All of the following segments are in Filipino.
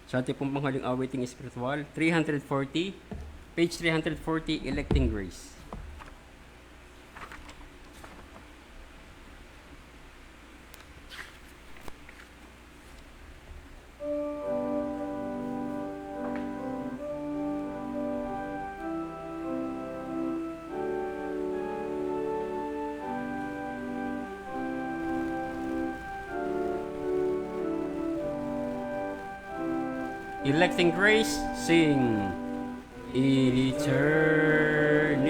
Sa ating pong panghaling awiting spiritual, 340, page 340, Electing Grace. Electing Grace, sing. In eternity,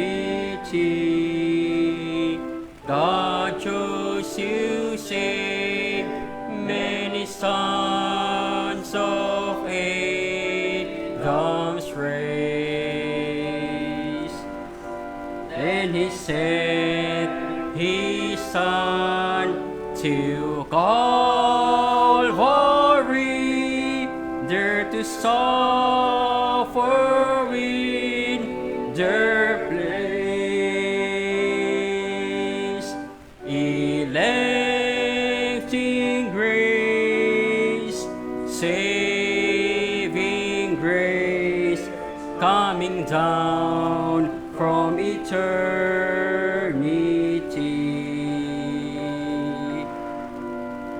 God chose you, save many sons of Adam's race. Then he sent his son to Calvary, there to suffer in their place. Electing grace, saving grace, coming down from eternity,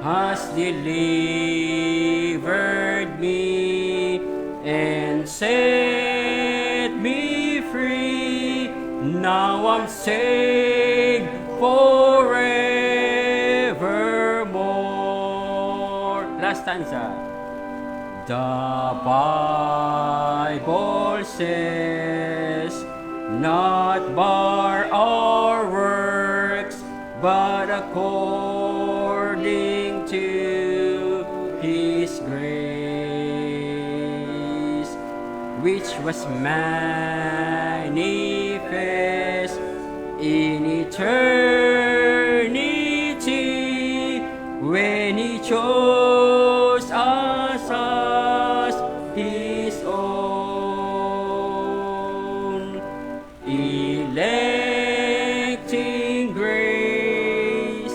has delivered me and set me free. Now I'm saved forevermore. Last stanza. The Bible says, not by our works, but according to His grace, which was manifest in eternity, when He chose us as His own. Electing grace,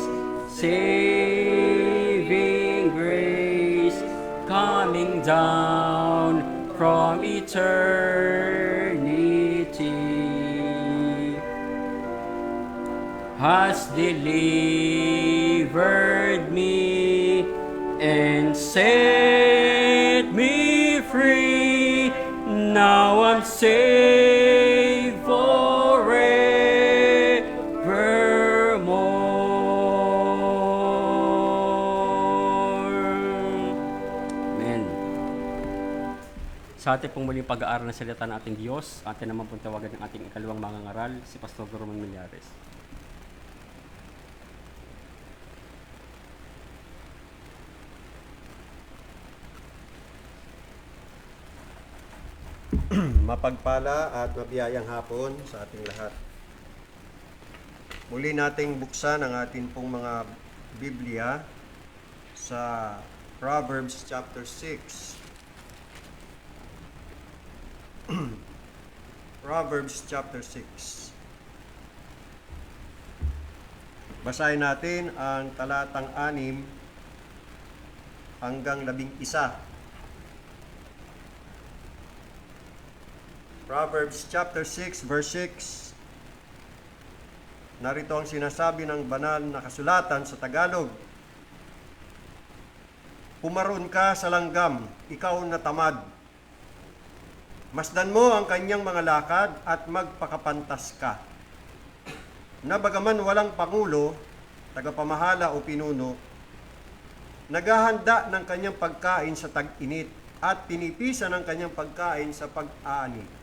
saving grace, coming down from eternity, has delivered me and set me free. Now I'm saved forevermore. Amen. Sa ating pong muling pag-aaral ng salita ng ating Diyos, atin naman pong tawagan ng ating ikalawang mangangaral, si Pastor Roman Millares. Mapagpala at mabiyayang hapon sa ating lahat. Muli nating buksan ang ating pong mga Biblia sa Proverbs chapter 6. Proverbs chapter 6. Basahin natin ang talatang 6 hanggang 11. Proverbs chapter 6 verse 6. Narito ang sinasabi ng banal na kasulatan sa Tagalog. Pumaron ka sa langgam, ikaw na tamad. Masdan mo ang kanyang mga lakad at magpakapantas ka. Na bagaman walang pangulo, tagapamahala o pinuno, naghahanda ng kanyang pagkain sa tag-init at pinipisa ng kanyang pagkain sa pag-aani.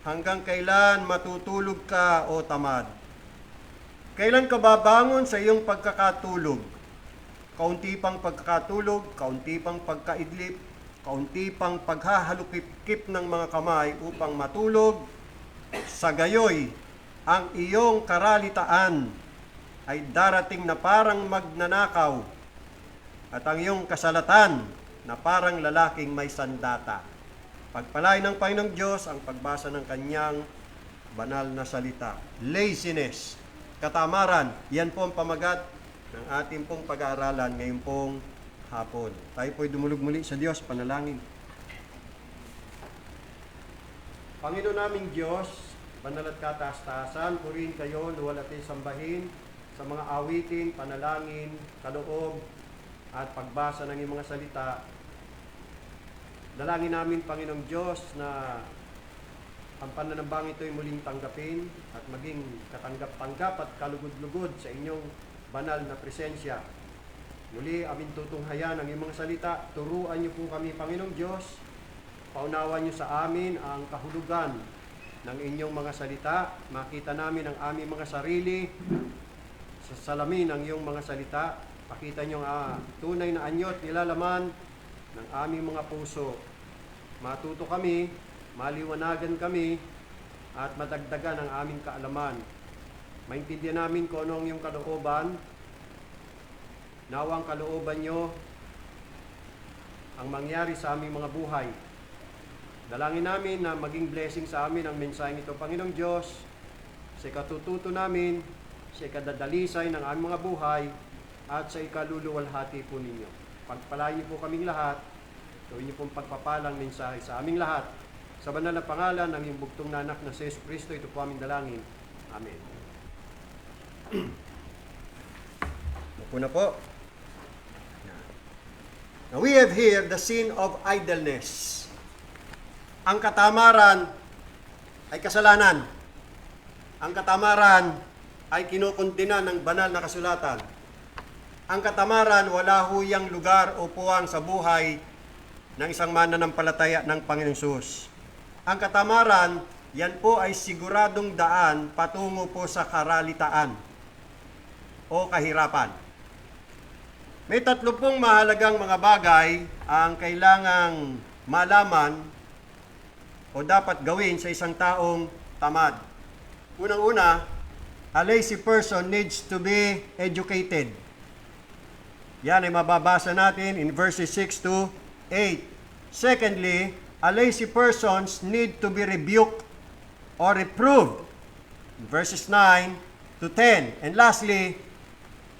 Hanggang kailan matutulog ka, o tamad? Kailan ka babangon sa iyong pagkakatulog? Kaunti pang pagkakatulog, kaunti pang pagkaidlip, kaunti pang paghahalukip-kip ng mga kamay upang matulog. Sa gayoy, ang iyong karalitaan ay darating na parang magnanakaw, at ang iyong kasalatan na parang lalaking may sandata. Pagpalain ng Panginoong Diyos ang pagbasa ng kanyang banal na salita. Laziness, katamaran, yan po ang pamagat ng ating pong pag-aaralan ngayon pong hapon. Tayo po'y dumulog muli sa Diyos, panalangin. Panginoon naming Diyos, banal at kataas-taasan, purihin kayo, luwalhati sambahin sa mga awitin, panalangin, kaloob, at pagbasa ng iyong mga salita. Dalangin namin, Panginoong Diyos, na ang pananambang ito'y muling tanggapin at maging katanggap-tanggap at kalugod-lugod sa inyong banal na presensya. Muli, amin tutunghayan ang iyong mga salita. Turuan niyo po kami, Panginoong Diyos. Paunawan niyo sa amin ang kahulugan ng inyong mga salita. Makita namin ang aming mga sarili sa salamin ng iyong mga salita. Pakita niyo ang tunay na anyo at nilalaman ng aming mga puso. Matuto kami, maliwanagan kami, at madagdagan ang aming kaalaman. Maintindihan namin kung ano ang iyong kalooban. Nawang kalooban niyo ang mangyari sa aming mga buhay. Dalangin namin na maging blessing sa amin ang mensaheng ito, Panginoong Diyos, sa ikatututo namin, sa ikadadalisay ng aming mga buhay, at sa ikaluluwalhati po ninyo. Pagpalain niyo po kaming lahat, gawin niyo pong pagpapalang mensahe sa aming lahat. Sa banal na pangalan ng iyong bugtong na anak na si Jesus Cristo, ito po aming dalangin. Amen. Opo na po. Now we have here the sin of idleness. Ang katamaran ay kasalanan. Ang katamaran ay kinukuntina ng banal na kasulatan. Ang katamaran, wala huyang lugar o puwang sa buhay ng isang mananampalataya ng Panginoong Hesus. Ang katamaran, yan po ay siguradong daan patungo po sa karalitaan o kahirapan. May 3 pong mahalagang mga bagay ang kailangang malaman o dapat gawin sa isang taong tamad. Unang-una, a lazy person needs to be educated. Yan ay mababasa natin in verses 6 to 8. Secondly, a lazy persons need to be rebuked or reproved. Verses 9 to 10. And lastly,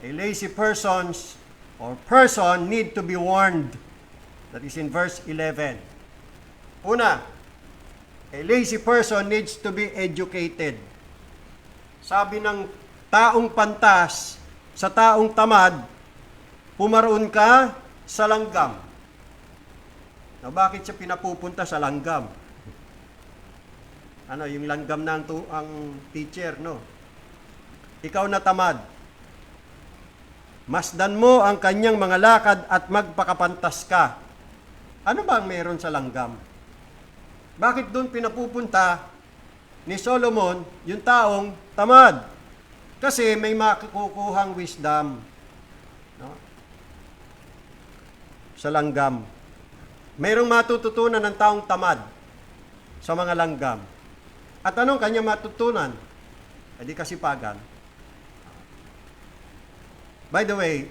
a lazy persons or person need to be warned. That is in verse 11. Una, a lazy person needs to be educated. Sabi ng taong pantas sa taong tamad, pumaroon ka sa langgam. Now, bakit siya pinapupunta sa langgam? Ano, yung langgam na ang teacher, no? Ikaw na tamad. Masdan mo ang kanyang mga lakad at magpakapantas ka. Ano ba ang meron sa langgam? Bakit doon pinapupunta ni Solomon yung taong tamad? Kasi may makukuhang wisdom, no? Sa langgam. Mayroong matututunan ng taong tamad sa mga langgam. At anong kanya matutunan? E di kasipagan. By the way,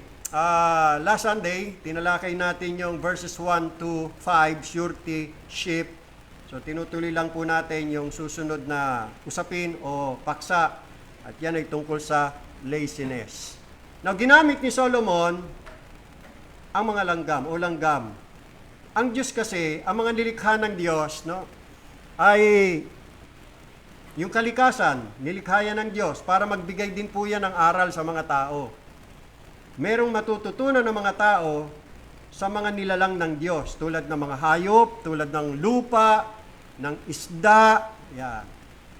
last Sunday, tinalakay natin yung verses 1 to 5, surety, sheep. So tinutuloy lang po natin yung susunod na usapin o paksa. At yan ay tungkol sa laziness. Now, ginamit ni Solomon ang mga langgam o langgam. Ang Diyos kasi, ang mga nilikha ng Diyos, no, ay yung kalikasan, nilikha yan ng Diyos para magbigay din po yan ng aral sa mga tao. Merong matututunan ng mga tao sa mga nilalang ng Diyos, tulad ng mga hayop, tulad ng lupa, ng isda. Yan.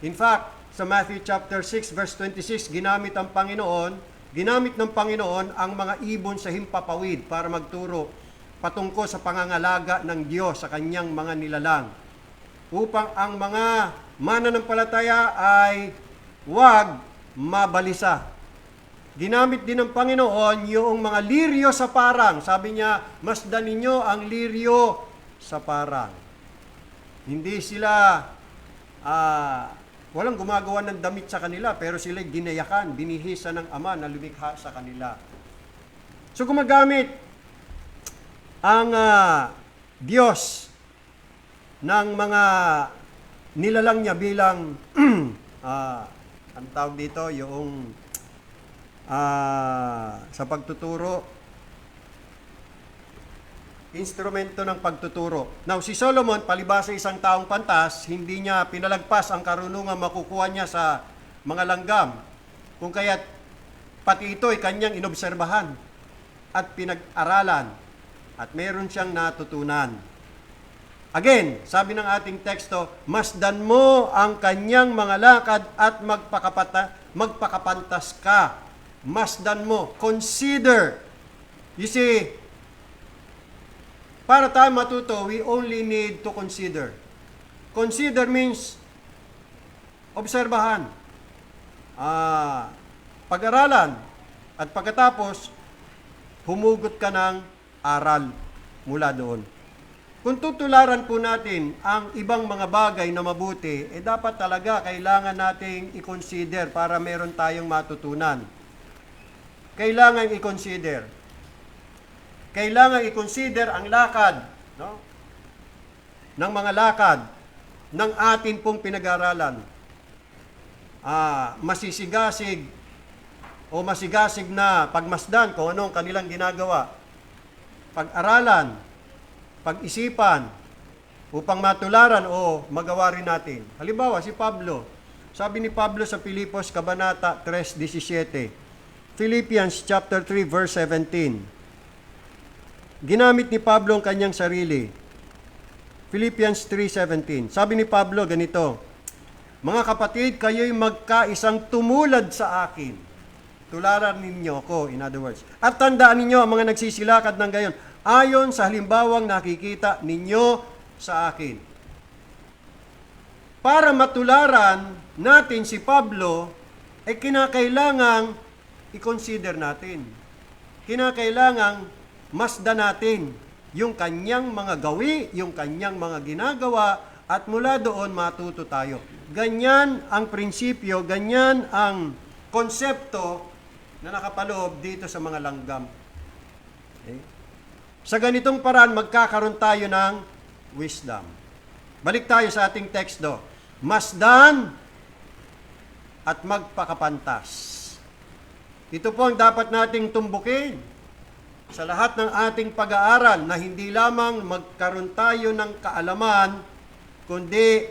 In fact, sa Matthew chapter 6 verse 26, ginamit ng Panginoon ang mga ibon sa himpapawid para magturo patungkol sa pangangalaga ng Diyos sa kanyang mga nilalang, upang ang mga mananampalataya ay huwag mabalisa. Ginamit din ng Panginoon yung mga liryo sa parang. Sabi niya, masdan ninyo ang liryo sa parang. Hindi sila, walang gumagawa ng damit sa kanila, pero sila ginayakan, binihisa ng Ama na lumikha sa kanila. So gumagamit ang Diyos ng mga nilalang niya bilang, ang tawag dito, yung sa pagtuturo, instrumento ng pagtuturo. Now, si Solomon, palibasa isang taong pantas, hindi niya pinalagpas ang karunungan makukuha niya sa mga langgam. Kung kaya't pati ito ay kanyang inobserbahan at pinag-aralan at meron siyang natutunan. Again, sabi ng ating teksto, masdan mo ang kanyang mga lakad at magpakapantas ka. Masdan mo. Consider. You see, para tayo matuto, we only need to consider. Consider means obserbahan, pag-aralan, at pagkatapos, humugot ka ng aral mula doon. Kung tutularan po natin ang ibang mga bagay na mabuti, dapat talaga kailangan nating i-consider para meron tayong matutunan. Kailangan i-consider. Kailangan i-consider ang lakad, no? Ng mga lakad ng atin pong pinag-aralan. Masisigasig o masigasig na pagmasdan kung anong kanilang ginagawa. Pag-aralan, pag-isipan, upang matularan o magawa rin natin. Halimbawa, si Pablo. Sabi ni Pablo sa Filipos, Kabanata 3:17. Philippians chapter 3, verse 17. Ginamit ni Pablo ang kanyang sarili. Philippians 3:17. Sabi ni Pablo ganito, mga kapatid, kayo'y magkaisang tumulad sa akin. Tularan ninyo ko, in other words. At tandaan ninyo ang mga nagsisilakad ng gayon, ayon sa halimbawang nakikita ninyo sa akin. Para matularan natin si Pablo, ay kinakailangang i-consider natin. Kinakailangang masdan natin yung kanyang mga gawi, yung kanyang mga ginagawa, at mula doon matuto tayo. Ganyan ang prinsipyo, ganyan ang konsepto na nakapaloob dito sa mga langgam. Okay? Sa ganitong paraan, magkakaroon tayo ng wisdom. Balik tayo sa ating teksto. Masdan at magpakapantas. Ito po ang dapat nating tumbukin sa lahat ng ating pag-aaral na hindi lamang magkaroon tayo ng kaalaman, kundi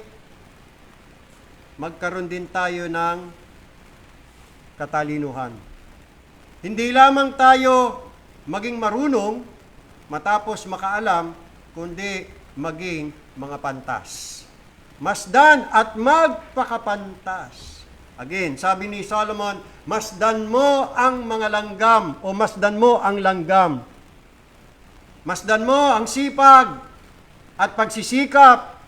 magkaroon din tayo ng katalinuhan. Hindi lamang tayo maging marunong matapos makaalam, kundi maging mga pantas. Masdan at magpakapantas. Again, sabi ni Solomon, masdan mo ang mga langgam o masdan mo ang langgam. Masdan mo ang sipag at pagsisikap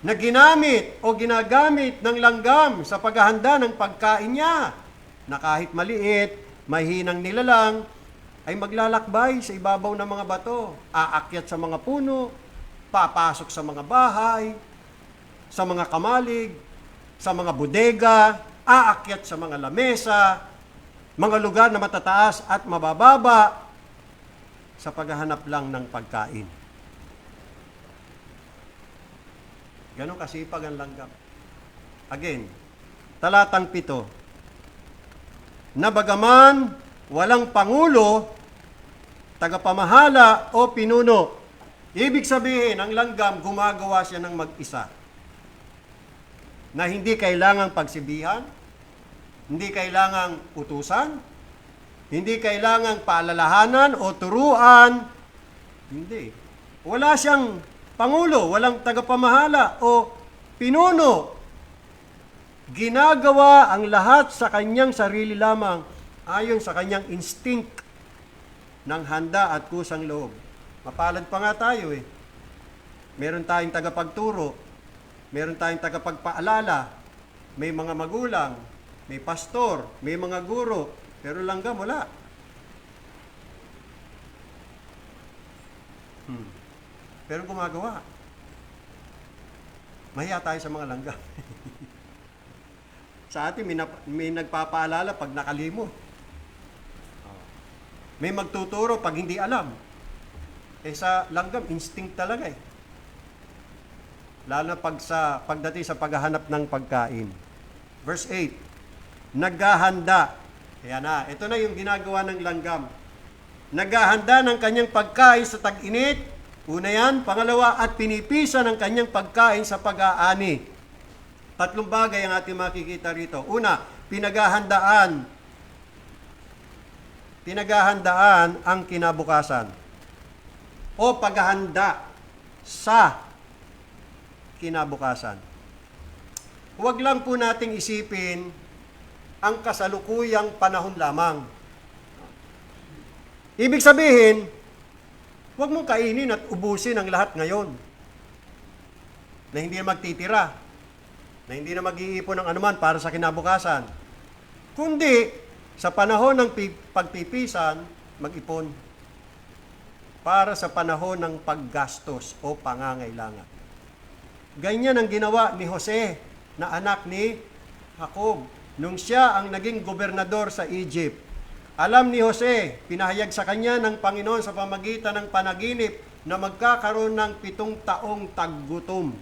na ginamit o ginagamit ng langgam sa paghahanda ng pagkain niya, na kahit maliit, mahinang nilalang, ay maglalakbay sa ibabaw ng mga bato, aakyat sa mga puno, papasok sa mga bahay, sa mga kamalig, sa mga bodega, aakyat sa mga lamesa, mga lugar na matataas at mabababa, sa paghahanap lang ng pagkain. Ganon kasipag ang langgam. Again, talatang 7. Na bagaman walang pangulo, tagapamahala o pinuno. Ibig sabihin, ang langgam gumagawa siya ng mag-isa. Na hindi kailangang pagsibihan, hindi kailangang utusan, hindi kailangang paalalahanan o turuan. Hindi. Wala siyang pangulo, walang tagapamahala o pinuno. Ginagawa ang lahat sa kanyang sarili lamang ayon sa kanyang instinct ng handa at kusang loob. Mapalad pa nga tayo eh. Meron tayong tagapagturo, meron tayong tagapagpaalala, may mga magulang, may pastor, may mga guro, pero langgam wala. Pero gumagawa. Mahiya tayo sa mga langgam. Sa atin, may nagpapaalala pag nakalimot. May magtuturo pag hindi alam. Sa langgam, instinct talaga eh. Lalo pagdating sa paghahanap ng pagkain. Verse 8, naghahanda. Kaya na, ito na yung ginagawa ng langgam. naghahanda ng kanyang pagkain sa tag-init. Una yan. Pangalawa, at pinipisa ng kanyang pagkain sa pag-aani. Tatlong bagay ang ating makikita rito. Una, pinaghahandaan ang kinabukasan o paghahanda sa kinabukasan. Huwag lang po nating isipin ang kasalukuyang panahon lamang. Ibig sabihin, huwag mong kainin at ubusin ang lahat ngayon na hindi na magtitira, na hindi na mag-iipon ng anuman para sa kinabukasan. Kundi, sa panahon ng pagpipisan, mag-ipon para sa panahon ng paggastos o pangangailangan. Ganyan ang ginawa ni Jose na anak ni Jacob nung siya ang naging gobernador sa Egypt. Alam ni Jose, pinahayag sa kanya ng Panginoon sa pamagitan ng panaginip na magkakaroon ng 7 taong taggutom.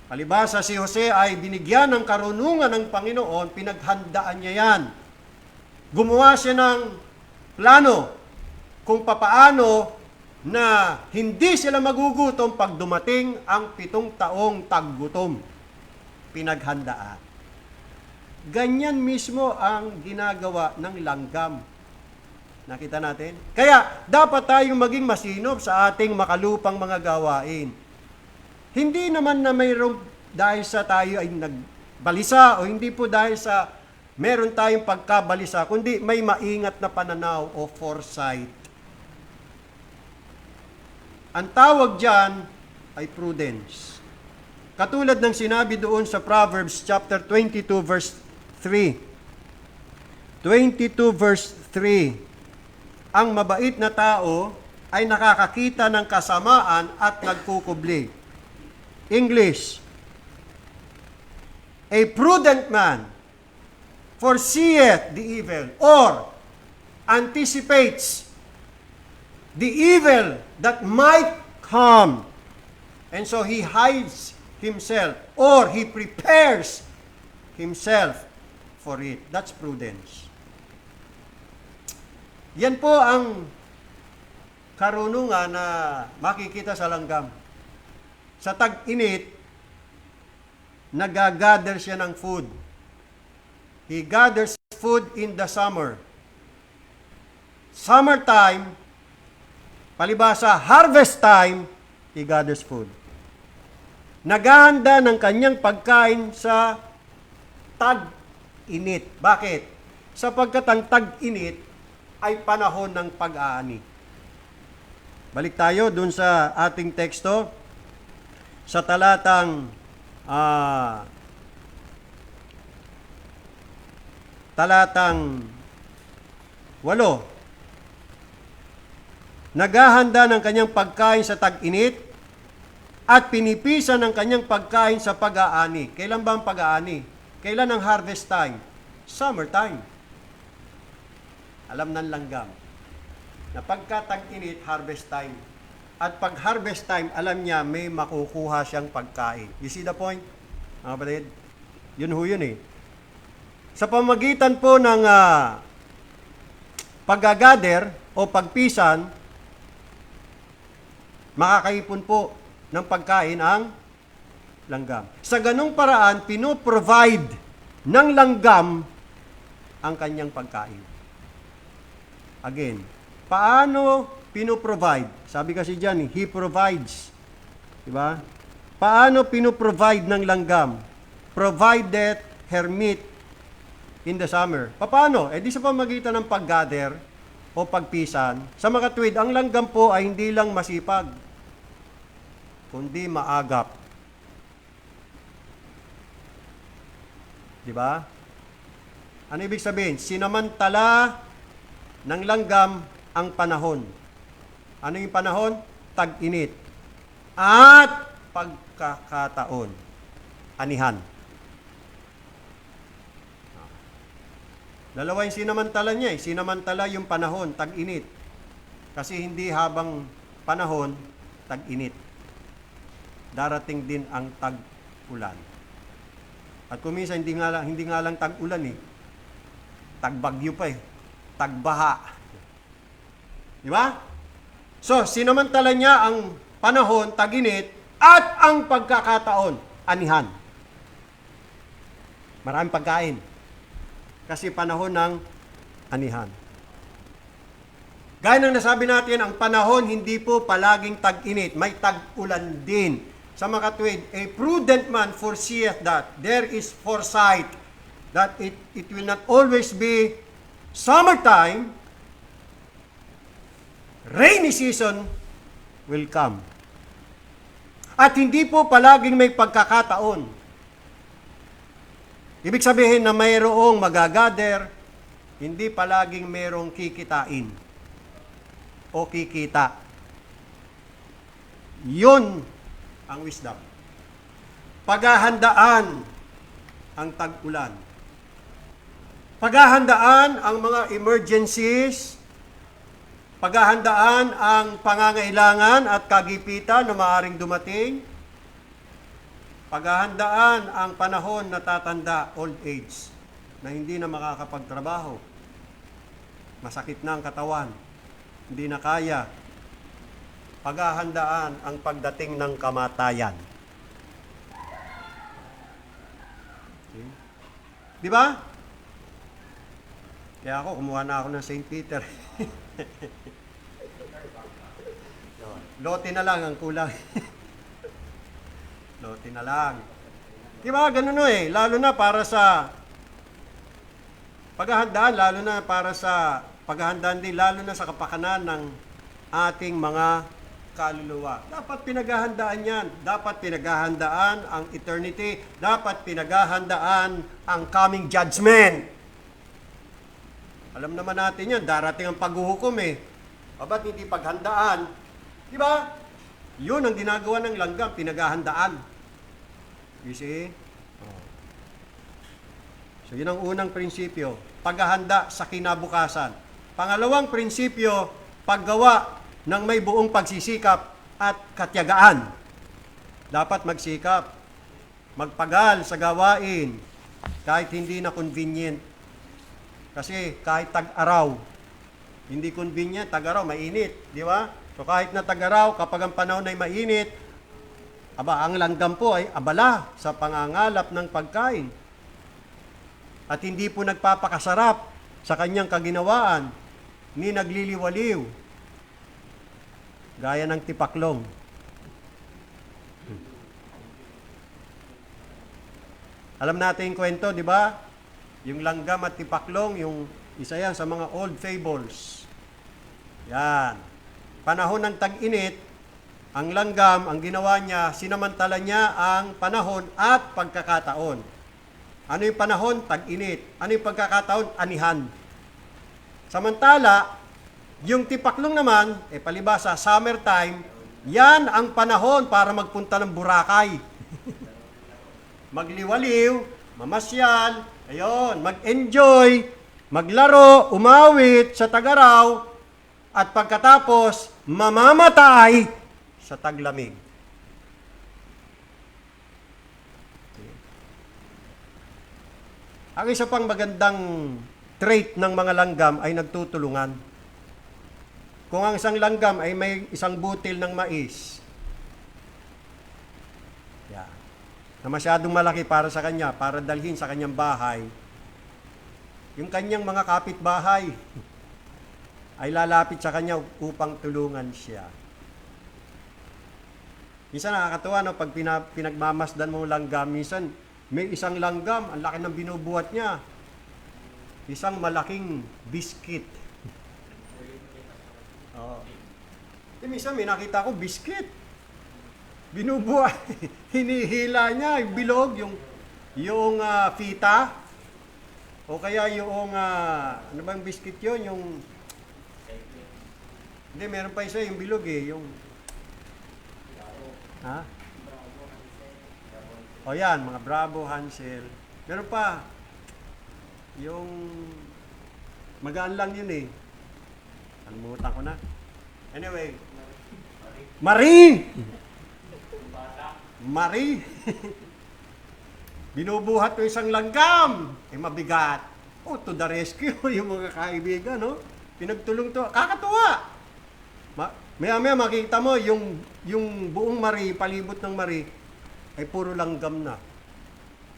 Palibhasa si Jose ay binigyan ng karunungan ng Panginoon, pinaghandaan niya yan. Gumawa siya ng plano kung papaano na hindi sila magugutom pag dumating ang 7 taong taggutom. Pinaghandaan. Ganyan mismo ang ginagawa ng langgam. Nakita natin? Kaya dapat tayong maging masinop sa ating makalupang mga gawain. Hindi naman na mayroong dahil sa tayo ay nagbalisa o hindi po dahil sa meron tayong pagkabalisa, kundi may maingat na pananaw o foresight. Ang tawag dyan ay prudence. Katulad ng sinabi doon sa Proverbs chapter 22 verse 3. 22 verse 3. Ang mabait na tao ay nakakakita ng kasamaan at nagkukubli. English. A prudent man foreseeth the evil or anticipates the evil that might come. And so he hides himself or he prepares himself for it. That's prudence. Yan po ang karunungan na makikita sa langgam. Sa tag-init, nagagather siya ng food. He gathers food in the summer. Summertime, palibhasa, harvest time, he gathers food. Naghahanda ng kanyang pagkain sa tag-init. Bakit? Sapagkat ang tag-init ay panahon ng pag-aani. Balik tayo dun sa ating teksto sa talatang 8. Naghahanda ng kanyang pagkain sa tag-init at pinipisa ng kanyang pagkain sa pag-aani. Kailan ba ang pag-aani? Kailan ang harvest time? Summertime. Alam ng langgam na pagka tag-init, harvest time. At pag harvest time, alam niya may makukuha siyang pagkain. You see the point? Mga kapatid? Yun ho yun eh. Sa pamagitan po ng pag-gather o pagpisan, makakaipon po ng pagkain ang langgam. Sa ganung paraan, pinoprovide ng langgam ang kanyang pagkain. Again, paano pinoprovide? Sabi kasi dyan, he provides. Diba? Paano pinoprovide ng langgam? Provided her meat in the summer. Paano? Di sa pamagitan ng pag-gather o pagpisan. Sa makatwid, ang langgam po ay hindi lang masipag, kundi maagap. Diba? Ano ibig sabihin? Sinamantala ng langgam ang panahon. Ano yung panahon? Tag-init. At pagkakataon. Anihan. Dalawa yung sinamantala niya eh. Sinamantala yung panahon, tag-init. Kasi hindi habang panahon, tag-init. Darating din ang tag-ulan. At kumisa hindi nga lang tag-ulan eh. Tag-bagyo pa eh. Tag-baha. Di ba? So, sinamantala niya ang panahon, tag-init, at ang pagkakataon, anihan. Maraming pagkain. Kasi panahon ng anihan. Gaya ng nasabi natin, ang panahon hindi po palaging tag-init, may tag-ulan din. Sa mga katuwid, a prudent man foreseeth that there is foresight, that it will not always be summertime, rainy season will come. At hindi po palaging may pagkakataon. Ibig sabihin na mayroong magagather, hindi palaging mayroong kikitain o kikita. Yun ang wisdom. Paghahandaan ang tag-ulan. Paghahandaan ang mga emergencies. Paghahandaan ang pangangailangan at kagipitan na maaaring dumating. Paghahandaan ang panahon na tatanda, old age, na hindi na makakapagtrabaho. Masakit na ang katawan. Hindi na kaya. Paghahandaan ang pagdating ng kamatayan. Okay. Di ba? Kaya ako, kumuha na ako ng St. Peter. Lote na lang ang kulang. Lote na lang. Di ba? Ganun eh. Lalo na para sa paghahandaan, lalo na para sa paghahandaan din, lalo na sa kapakanan ng ating mga kaluluwa. Dapat pinaghahandaan yan. Dapat pinaghahandaan ang eternity. Dapat pinaghahandaan ang coming judgment. Alam naman natin yan, darating ang paghuhukom eh. Ba't hindi paghandaan? Di ba? Yun ang ginagawa ng langgam, pinaghahandaan. You see? Oh. So yun ang unang prinsipyo, paghahanda sa kinabukasan. Pangalawang prinsipyo, paggawa ng may buong pagsisikap at katyagaan. Dapat magsikap, magpagal sa gawain, kahit hindi na convenient. Kasi kahit tag-araw, hindi convenient, tag-araw, mainit, di ba? So kahit na tag-araw, kapag ang panahon ay mainit, ang langgam po ay abala sa pangangalap ng pagkain. At hindi po nagpapakasarap sa kanyang kaginawaan, ni nagliliwaliw, gaya ng tipaklong. Alam natin yung kwento, di ba? Yung langgam at tipaklong, yung isa yan sa mga old fables. Yan. Panahon ng tag-init, ang langgam, ang ginawa niya, sinamantala niya ang panahon at pagkakataon. Ano yung panahon? Tag-init. Ano yung pagkakataon? Anihan. Samantala, yung tipaklong naman, palibasa, summertime, yan ang panahon para magpunta ng Boracay. Magliwaliw, mamasyal, ayun, mag-enjoy, maglaro, umawit sa tag-araw, at pagkatapos, mamamatay sa taglamig. Ang isa pang magandang trait ng mga langgam ay nagtutulungan. Kung ang isang langgam ay may isang butil ng mais, na masyadong malaki para sa kanya, para dalhin sa kanyang bahay, yung kanyang mga kapitbahay ay lalapit sa kanya upang tulungan siya. Minsan nakakatuwa, no? Pag pinagmamasdan mo langgam, minsan may isang langgam, ang laki ng binubuhat niya. Isang malaking biskit. Oh. Minsan may nakita ko biskit. Binubuhat. Hinihila niya, yung bilog, yung fita. O kaya yung, ano bang biskit yun? Yung, hindi, meron pa isa, yung bilog eh. Yung, ha? O yan, mga Bravo, Hansel. Meron pa, yung, magaan lang yun eh. Kalimutan ko na. Anyway, Marie! Marie! Binubuhat yung isang langgam. Mabigat. Oh, to the rescue, yung mga kaibigan, no? Pinagtulong to. Kakatuwa! Maya-maya makita mo, yung buong mari, palibot ng mari, ay puro langgam na.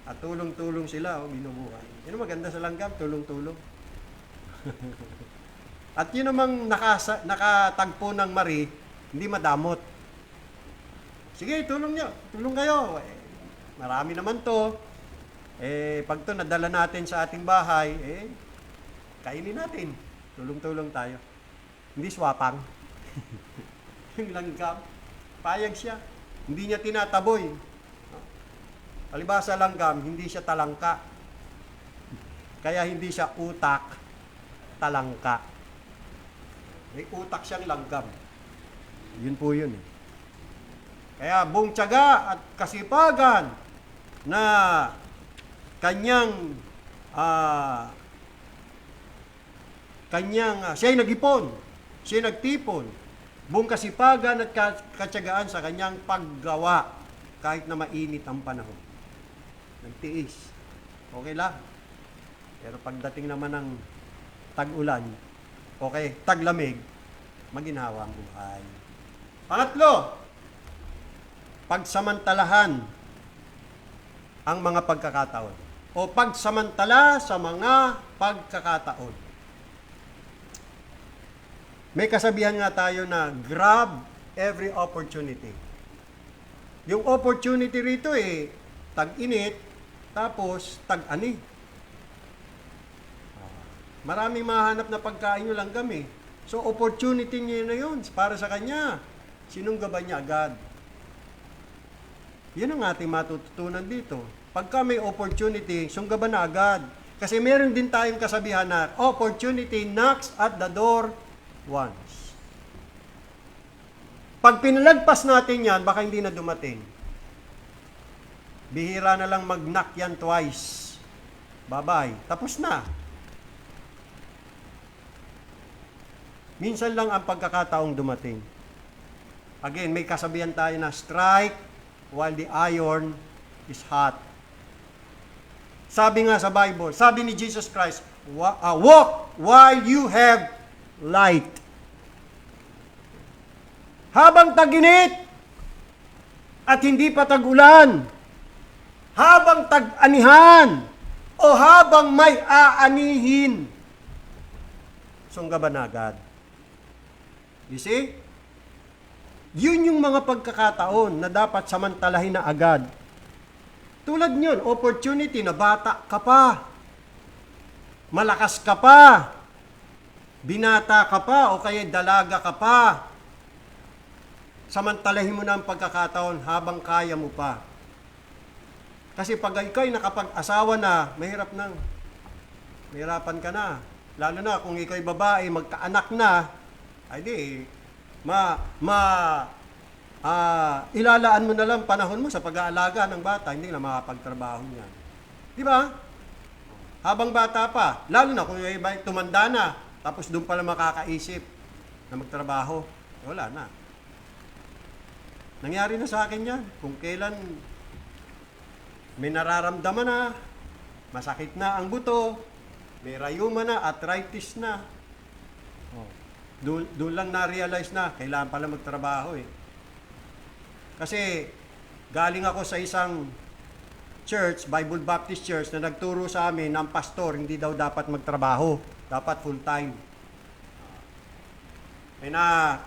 At tulong-tulong sila, binubuhay. Yun ang maganda sa langgam, tulong-tulong. At yun namang nakatagpo ng mari, hindi madamot. Sige, tulong nyo. Tulong kayo. Marami naman to. Pag to nadala natin sa ating bahay, kainin natin. Tulong-tulong tayo. Hindi swapang. Yung langgam, payag siya. Hindi niya tinataboy. Palibhasa langgam, hindi siya talangka. Kaya hindi siya utak, talangka. May utak siyang langgam. Yun po yun. Kaya buong tiyaga at kasipagan na siya'y nag-ipon, siya'y nagtipon, buong kasipagan at katyagaan sa kanyang paggawa kahit na mainit ang panahon. Nagtiis. Okay lang. Pero pagdating naman ng tag-ulan, taglamig, maginhawa ang buhay. Pangatlo, pagsamantalahan ang mga pagkakataon o pagsamantala sa mga pagkakataon. May kasabihan nga tayo na grab every opportunity. Yung opportunity rito tag-init, tapos tag-ani. Maraming mahanap na pagkain nyo lang kami. So opportunity niya na yun para sa kanya. Sinunggaban niya agad. Yan ang ating matututunan dito. Pagka may opportunity, sunggaban na agad. Kasi meron din tayong kasabihan na opportunity knocks at the door once. Pag pinalagpas natin yan, baka hindi na dumating. Bihira na lang mag-knock yan twice. Bye-bye. Tapos na. Minsan lang ang pagkakataong dumating. Again, may kasabihan tayo na strike while the iron is hot. Sabi nga sa Bible, sabi ni Jesus Christ, walk while you have light. Habang tag-init at hindi pa tag-ulan, habang tag-anihan o habang may aanihin, sunggaban agad. You see? Yun yung mga pagkakataon na dapat samantalahin na agad. Tulad nyon, opportunity na bata ka pa, malakas ka pa, binata ka pa, o kaya dalaga ka pa. Samantalahin mo na ang pagkakataon habang kaya mo pa. Kasi pag ikaw'y nakapag-asawa na, mahirapan ka na. Lalo na kung ikaw'y babae, magkaanak na, ay di, ilalaan mo na lang panahon mo sa pag-aalaga ng bata, hindi na makapagtrabaho niyan. Di ba? Habang bata pa, lalo na kung iba tumanda na, tapos doon pala makakaisip na magtrabaho, wala na. Nangyari na sa akin yan. Kung kailan may nararamdaman na, masakit na ang buto, may rayuma na, arthritis na. Doon lang na-realize na, kailangan pala magtrabaho Kasi, galing ako sa isang church, Bible Baptist Church, na nagturo sa amin ng pastor, hindi daw dapat magtrabaho. Dapat full-time.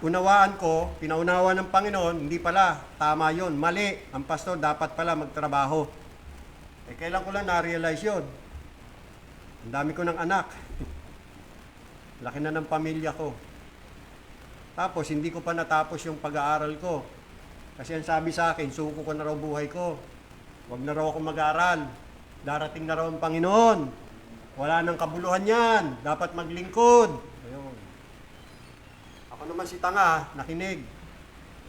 Unawaan ko, pinaunawa ng Panginoon, hindi pala, tama yon, mali. Ang pastor dapat pala magtrabaho. Kailan ko lang na-realize yun? Ang dami ko ng anak. Laki na ng pamilya ko. Tapos, hindi ko pa natapos yung pag-aaral ko. Kasi ang sabi sa akin, suko ko na raw buhay ko. Huwag na raw ako mag-aaral. Darating na raw ang Panginoon. Wala nang kabuluhan yan. Dapat maglingkod. Ayun. Ako naman si tanga, nakinig.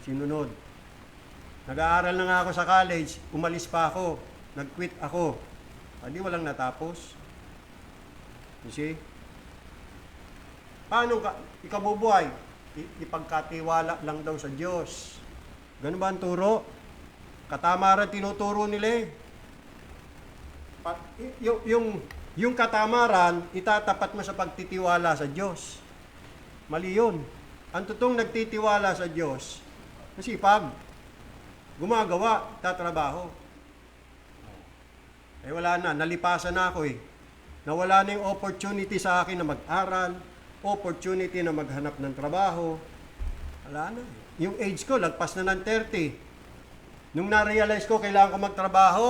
Sinunod. Nag-aaral na nga ako sa college. Umalis pa ako. Nag-quit ako. Hindi walang natapos. You see? Paano ikaw bubuhay? Ipagkatiwala lang daw sa Diyos. Ganun ba ang turo? Katamaran tinuturo nila yung katamaran, itatapat mo sa pagtitiwala sa Diyos. Mali yun. ang totoong nagtitiwala sa Diyos, masipag, gumagawa, tatrabaho. Eh wala na, nalipasan na ako eh. Nawala na yung opportunity sa akin na mag-aral, opportunity na maghanap ng trabaho. Wala na. Yung age ko, lagpas na ng 30. Nung na-realize ko, kailangan ko magtrabaho,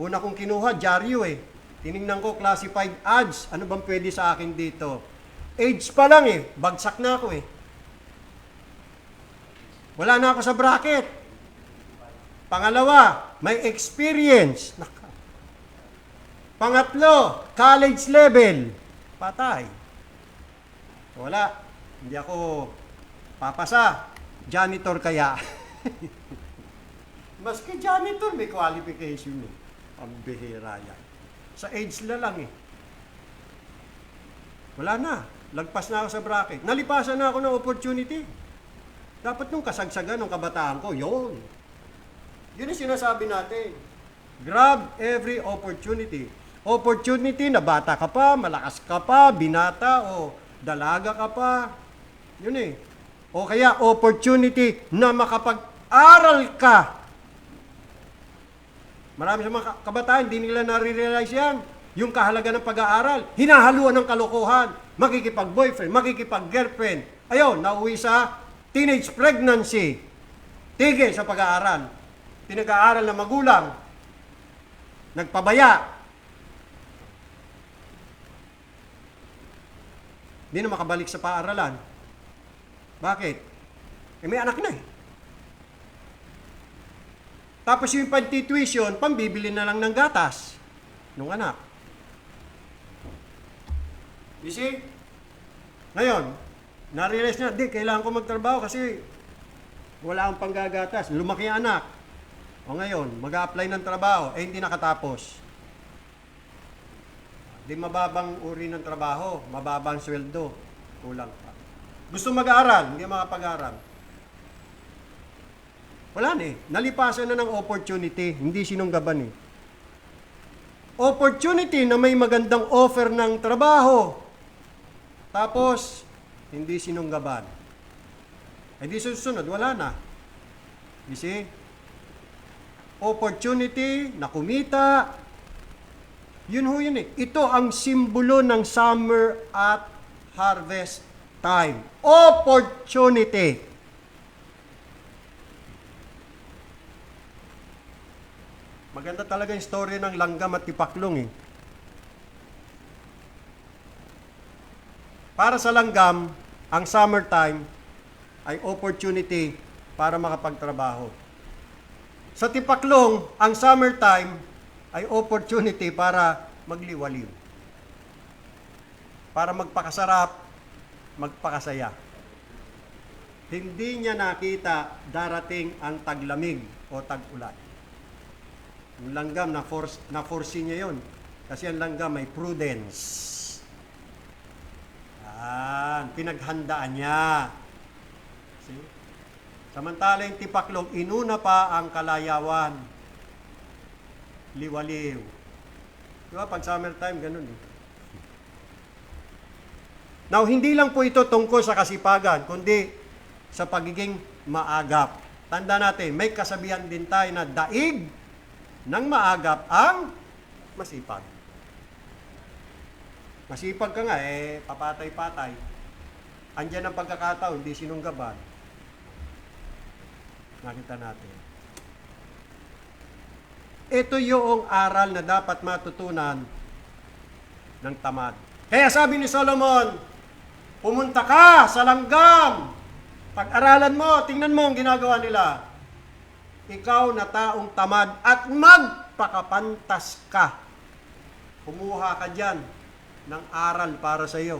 una kong kinuha, dyaryo eh. Tiningnan ko, classified ads. Ano bang pwede sa akin dito? Age pa lang eh. Bagsak na ako eh. Wala na ako sa bracket. Pangalawa, may experience. Pangatlo, college level. Patay. Wala. Hindi ako papasa. Janitor kaya. Maski janitor, may qualification eh. Ang bihira yan. Sa age na lang eh. Wala na. Lagpas na ako sa bracket. Nalipasan na ako ng opportunity. Dapat nung kasagsagan ng kabataan ko, yun. Yun yung sinasabi natin. Grab every opportunity. Opportunity na bata ka pa, malakas ka pa, binata o dalaga ka pa. Yun eh. O kaya opportunity na makapag-aral ka. Marami sa mga kabataan, hindi nila nare-realize yan. Yung kahalaga ng pag-aaral, hinahaluan ng kalokohan, makikipag-boyfriend, makikipag-girlfriend. Ayun, nauwi sa teenage pregnancy. Tigil sa pag-aaral. Pinag-aaral na magulang. Nagpabaya. Hindi na makabalik sa paaralan. Bakit? Eh may anak na eh. Tapos yung pantituition, pambibili na lang ng gatas nung anak. You see? Ngayon, na-realize na, di, kailangan ko magtrabaho kasi wala akong panggagatas. Lumaki ang anak. O ngayon, mag-a-apply ng trabaho, eh hindi nakatapos. Di mababang uri ng trabaho, mababang sweldo, kulang pa. Gusto mag-aaral, hindi makapag-aaral. Wala na eh. Nalipasan na ng opportunity, hindi sinunggaban eh. Opportunity na may magandang offer ng trabaho. Tapos, hindi sinunggaban. Eh di susunod, wala na. You see? Opportunity na kumita. Yun ho yun eh. Ito ang simbolo ng summer at harvest time. Opportunity. Maganda talaga yung story ng langgam at tipaklong eh. Para sa langgam, ang summertime ay opportunity para makapagtrabaho. Sa tipaklong, ang summertime ay opportunity para magliwaliw. Para magpakasarap, magpakasaya. Hindi niya nakita darating ang taglamig o tag-ulan. Yung langgam, na-foresee niya yun. Kasi ang langgam may prudence. Pinaghandaan niya. See? Samantala yung tipaklong, inuna pa ang kalayawan. Liwaliw. Diba? Pag summertime, ganun eh. Now, hindi lang po ito tungkol sa kasipagan, kundi sa pagiging maagap. Tanda natin, may kasabihan din tayo na daig ng maagap ang masipag. Masipag ka nga, eh, papatay-patay. Andyan ang pagkakataon, hindi sinunggaban. Nakita natin. Ito yung aral na dapat matutunan ng tamad. Kaya sabi ni Solomon, pumunta ka sa langgam. Pag-aralan mo, tingnan mo ang ginagawa nila. Ikaw na taong tamad at magpakapantas ka. Kumuha ka dyan ng aral para sa iyo.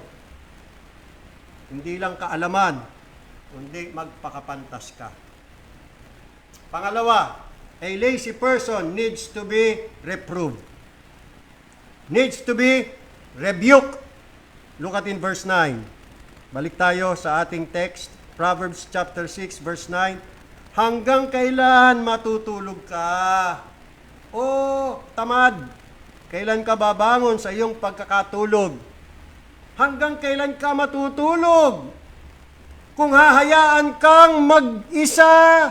Hindi lang kaalaman, kundi magpakapantas ka. Pangalawa, a lazy person needs to be reproved. Needs to be rebuked. Look at in verse 9. Balik tayo sa ating text, Proverbs chapter 6, verse 9. Hanggang kailan matutulog ka? O tamad, kailan ka babangon sa iyong pagkakatulog? Hanggang kailan ka matutulog? kung hahayaan kang mag-isa,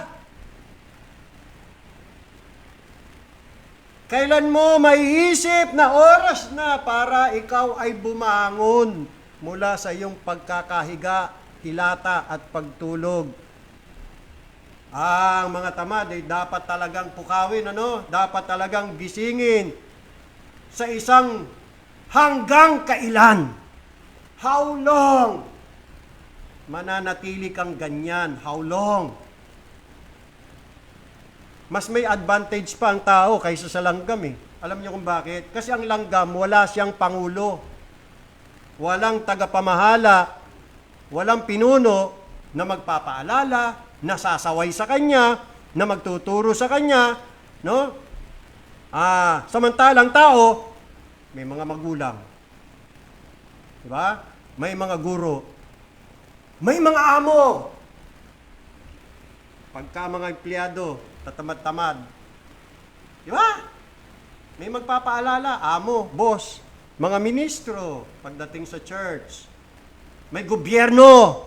kailan mo maiisip na oras na para ikaw ay bumangon mula sa iyong pagkakahiga, hilata at pagtulog? Ang mga tamad ay dapat talagang pukawin, dapat talagang gisingin sa isang hanggang kailan. How long? Mananatili kang ganyan. How long? Mas may advantage pa ang tao kaysa sa langgam eh. Alam niyo kung bakit? Kasi ang langgam, wala siyang pangulo. Walang tagapamahala. Walang pinuno na magpapaalala, na sasaway sa kanya, na magtuturo sa kanya, no? Samantalang tao, may mga magulang. Diba? May mga guro. May mga amo. Pagka mga empleyado, tatamad-tamad. Diba? May magpapaalala, amo, boss, mga ministro, pagdating sa church. May gobyerno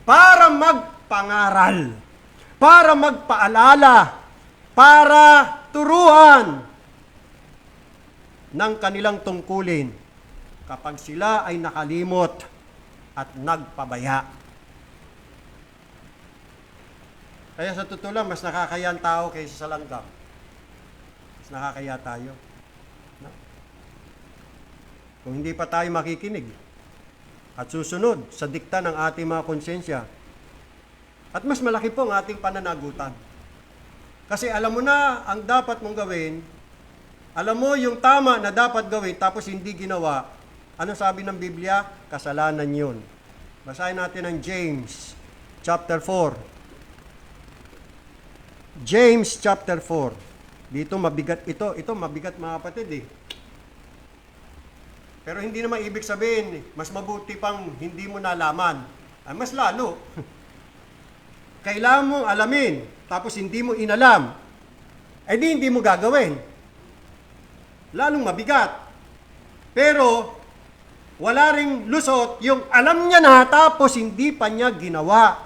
para magpangaral, para magpaalala, para turuan ng kanilang tungkulin kapag sila ay nakalimot at nagpabaya. Kaya sa totoo lang, mas nakakaya ang tao kaysa sa langgam. Mas nakakaya tayo. No? Kung hindi pa tayo makikinig at susunod sa dikta ng ating mga konsensya, at mas malaki po ang ating pananagutan. Kasi alam mo na ang dapat mong gawin, alam mo yung tama na dapat gawin, tapos hindi ginawa. Ano sabi ng Biblia? Kasalanan yun. Basahin natin ang James chapter 4. James chapter 4. Dito mabigat ito. Ito mabigat mga kapatid eh. Pero hindi naman ibig sabihin, mas mabuti pang hindi mo nalaman. Ay, mas lalo. Kailangan mong alamin, tapos hindi mo inalam. Eh di hindi mo gagawin. Lalong mabigat. Pero, wala ring lusot yung alam niya na tapos hindi pa niya ginawa.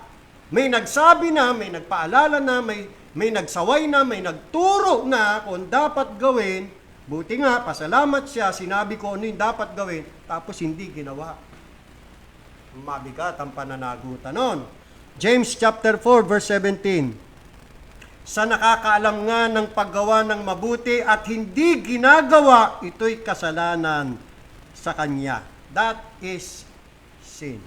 May nagsabi na, may nagpaalala na, may nagsaway na, may nagturo na kung dapat gawin. Buti nga, pasalamat siya, sinabi ko ano yung dapat gawin, tapos hindi ginawa. Mabigat ang pananagutan nun. James chapter 4 verse 17. Sa nakakaalam nga ng paggawa ng mabuti at hindi ginagawa, ito'y kasalanan sa kanya. That is sin.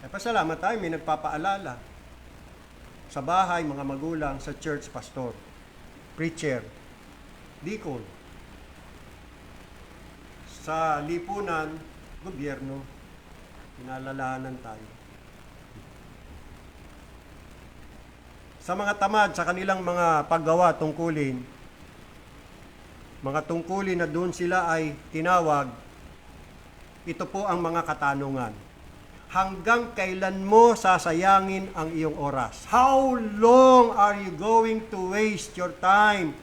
Pasalamat tayo, may nagpapaalala. Sa bahay, mga magulang, sa church, pastor, preacher, deacon. Sa lipunan, gobyerno, pinalalahanan tayo. Sa mga tamad, sa kanilang mga paggawa, tungkulin, mga tungkulin na doon sila ay tinawag, ito po ang mga katanungan. Hanggang kailan mo sasayangin ang iyong oras? How long are you going to waste your time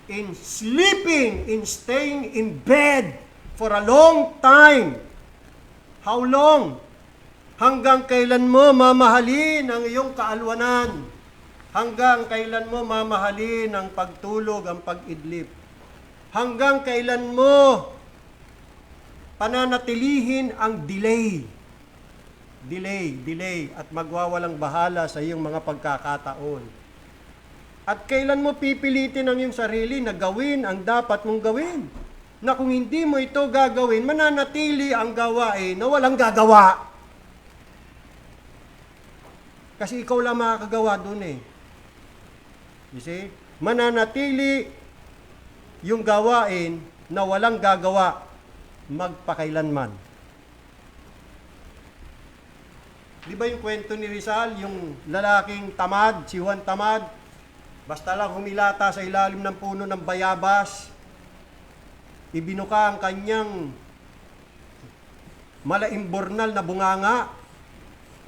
in sleeping, in staying in bed for a long time? How long? Hanggang kailan mo mamahalin ang iyong kaalwanan? Hanggang kailan mo mamahalin ang pagtulog, ang pag-idlip? Hanggang kailan mo pananatilihin ang delay, at magwawalang bahala sa iyong mga pagkakataon? At kailan mo pipilitin ang iyong sarili na gawin ang dapat mong gawin? Na kung hindi mo ito gagawin, mananatili ang gawain na walang gagawa. Kasi ikaw lang makakagawa dun eh. You see? Mananatili yung gawain na walang gagawa magpakailanman. Di ba yung kwento ni Rizal, yung lalaking tamad, si Juan Tamad, basta lang humilata sa ilalim ng puno ng bayabas, ibinuka ang kanyang malaimbornal na bunganga,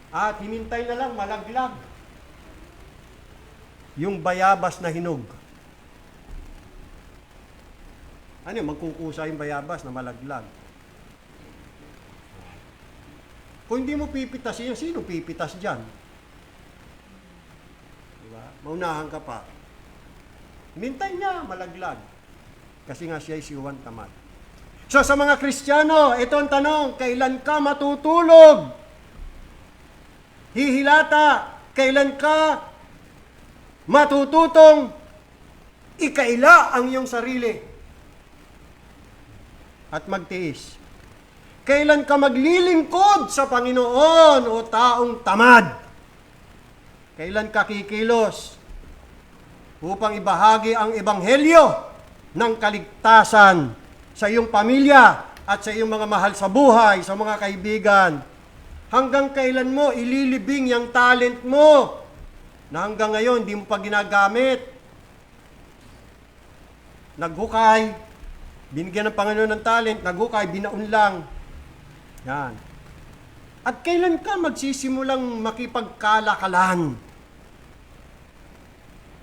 at hinintay na lang malaglag yung bayabas na hinog. Ano yun, magkukusa yung bayabas na malaglag. Kung hindi mo pipitas yan, sino pipitas dyan? Diba? Maunahan ka pa. Mintay niya, malaglag. Kasi nga siya ay siwan tamad. So sa mga Kristiyano, ito ang tanong, kailan ka matutulog? Hihilata, kailan ka matututong ikaila ang iyong sarili at magtiis? Kailan ka maglilingkod sa Panginoon o taong tamad? Kailan ka kikilos upang ibahagi ang ebanghelyo ng kaligtasan sa iyong pamilya at sa iyong mga mahal sa buhay, sa mga kaibigan? Hanggang kailan mo ililibing yung talent mo na hanggang ngayon di mo pa ginagamit? Naghukay, binigyan ng Panginoon ng talent, naghukay, binaon lang. Yan. At kailan ka magsisimulang makipagkalakalan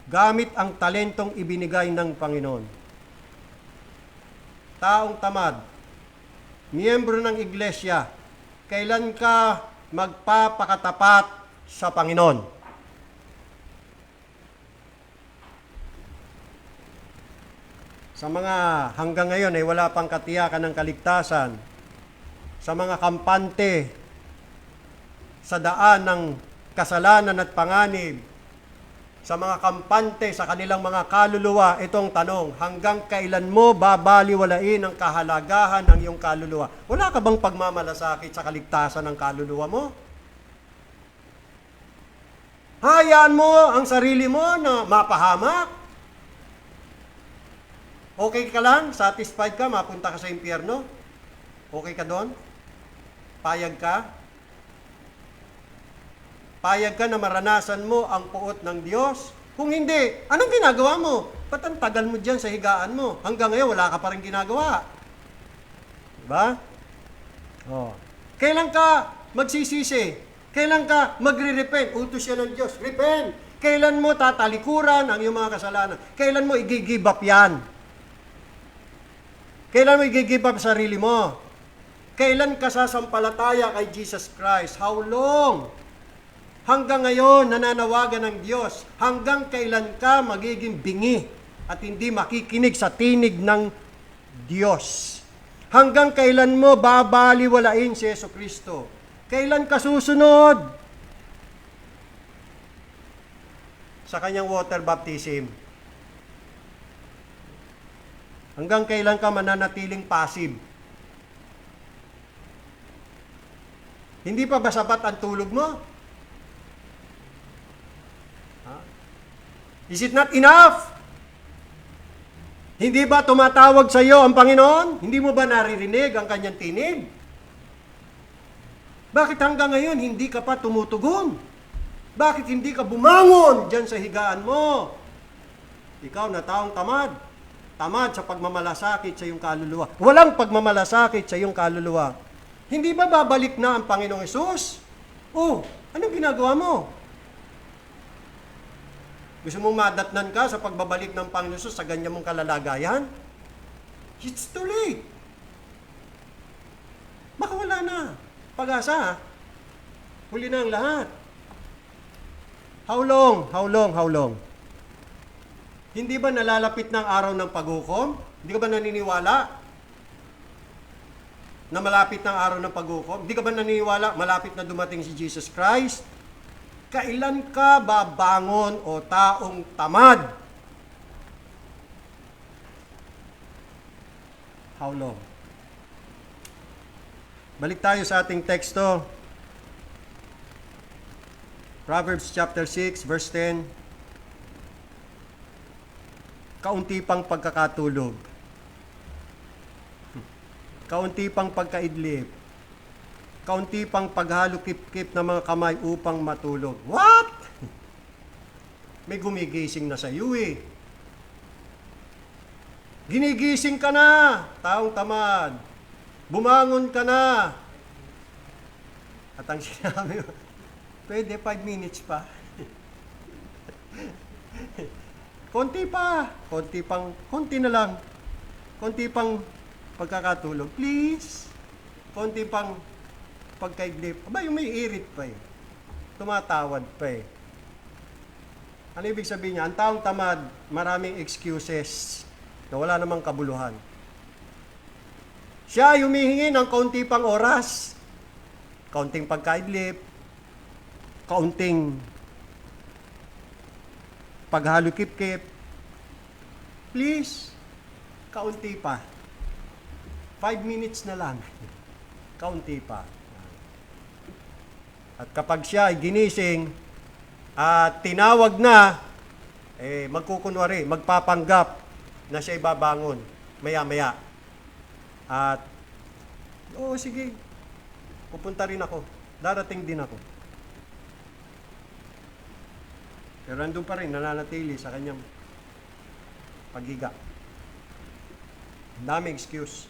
gamit ang talentong ibinigay ng Panginoon? Taong tamad, miyembro ng iglesia, kailan ka magpapakatapat sa Panginoon? Sa mga hanggang ngayon ay wala pang katiyakan ng kaligtasan, sa mga kampante sa daan ng kasalanan at panganib, sa mga kampante sa kanilang mga kaluluwa, itong tanong, hanggang kailan mo babaliwalain ang kahalagahan ng iyong kaluluwa? Wala ka bang pagmamalasakit sa kaligtasan ng kaluluwa mo? Hayaan mo ang sarili mo na mapahamak? Okay ka lang? Satisfied ka? Mapunta ka sa impyerno? Okay ka doon? Payag ka? Payag ka na maranasan mo ang puot ng Diyos? Kung hindi, anong ginagawa mo? Ba't ang tagal mo dyan sa higaan mo? Hanggang ngayon, wala ka pa rin ginagawa. Diba? Oh. Kailan ka magsisisi? Kailan ka magre-repent? Utos yan ng Diyos. Repent! Kailan mo tatalikuran ang iyong mga kasalanan? Kailan mo i-give up yan? Kailan mo i-give up sarili mo? Kailan ka sasampalataya kay Jesus Christ? How long? Hanggang ngayon, nananawagan ng Diyos. Hanggang kailan ka magiging bingi at hindi makikinig sa tinig ng Diyos? Hanggang kailan mo babaliwalain si Jesucristo? Kailan ka susunod sa kanyang water baptism? Hanggang kailan ka mananatiling passive? Hindi pa ba sapat ang tulog mo? Is it not enough? Hindi ba tumatawag sa iyo ang Panginoon? Hindi mo ba naririnig ang kanyang tinig? Bakit hanggang ngayon hindi ka pa tumutugon? Bakit hindi ka bumangon dyan sa higaan mo? Ikaw na taong tamad. Tamad sa pagmamalasakit sa iyong kaluluwa. Walang pagmamalasakit sa iyong kaluluwa. Hindi ba babalik na ang Panginoong Hesus? Oh, anong ginagawa mo? Gusto mong madatnan ka sa pagbabalik ng Panginoong Hesus sa ganyan mong kalalagayan? It's too late. Baka wala na. Pag-asa, ha? Huli na ang lahat. How long? How long? How long? Hindi ba nalalapit ng araw ng paghukom? Hindi ka ba naniniwala na malapit ng araw ng paghukom? Hindi ka ba naniniwala malapit na dumating si Jesus Christ? Kailan ka babangon o taong tamad? How long? Balik tayo sa ating teksto. Proverbs chapter 6, verse 10. Kaunti pang pagkakatulog. Kaunti pang pagkaidlip. Kaunti pang paghalo-kip-kip ng mga kamay upang matulog. What? May gumigising na sa iyo eh. Ginigising ka na, taong tamad. Bumangon ka na. At ang sinabi mo, pwede 5 minutes pa. Konti pa. Konti na lang. Konti pang pagkakatulog. Please. Konti pang pagkaidlip, aba, umiirit pa eh. Tumatawad pa eh. Ano ibig sabihin niya? Ang taong tamad, maraming excuses na wala namang kabuluhan. Siya ay humihingi ng kaunti pang oras, kaunting pagkaidlip, kaunting paghalukip-kip. Please, kaunti pa. 5 minutes na lang. Kaunti pa. At kapag siya ay ginising at tinawag na, magkukunwari, magpapanggap na siya ay babangon maya-maya. At, sige, pupunta rin ako. Darating din ako. Pero nandun pa rin, nananatili sa kanyang paghiga. Ang dami excuse.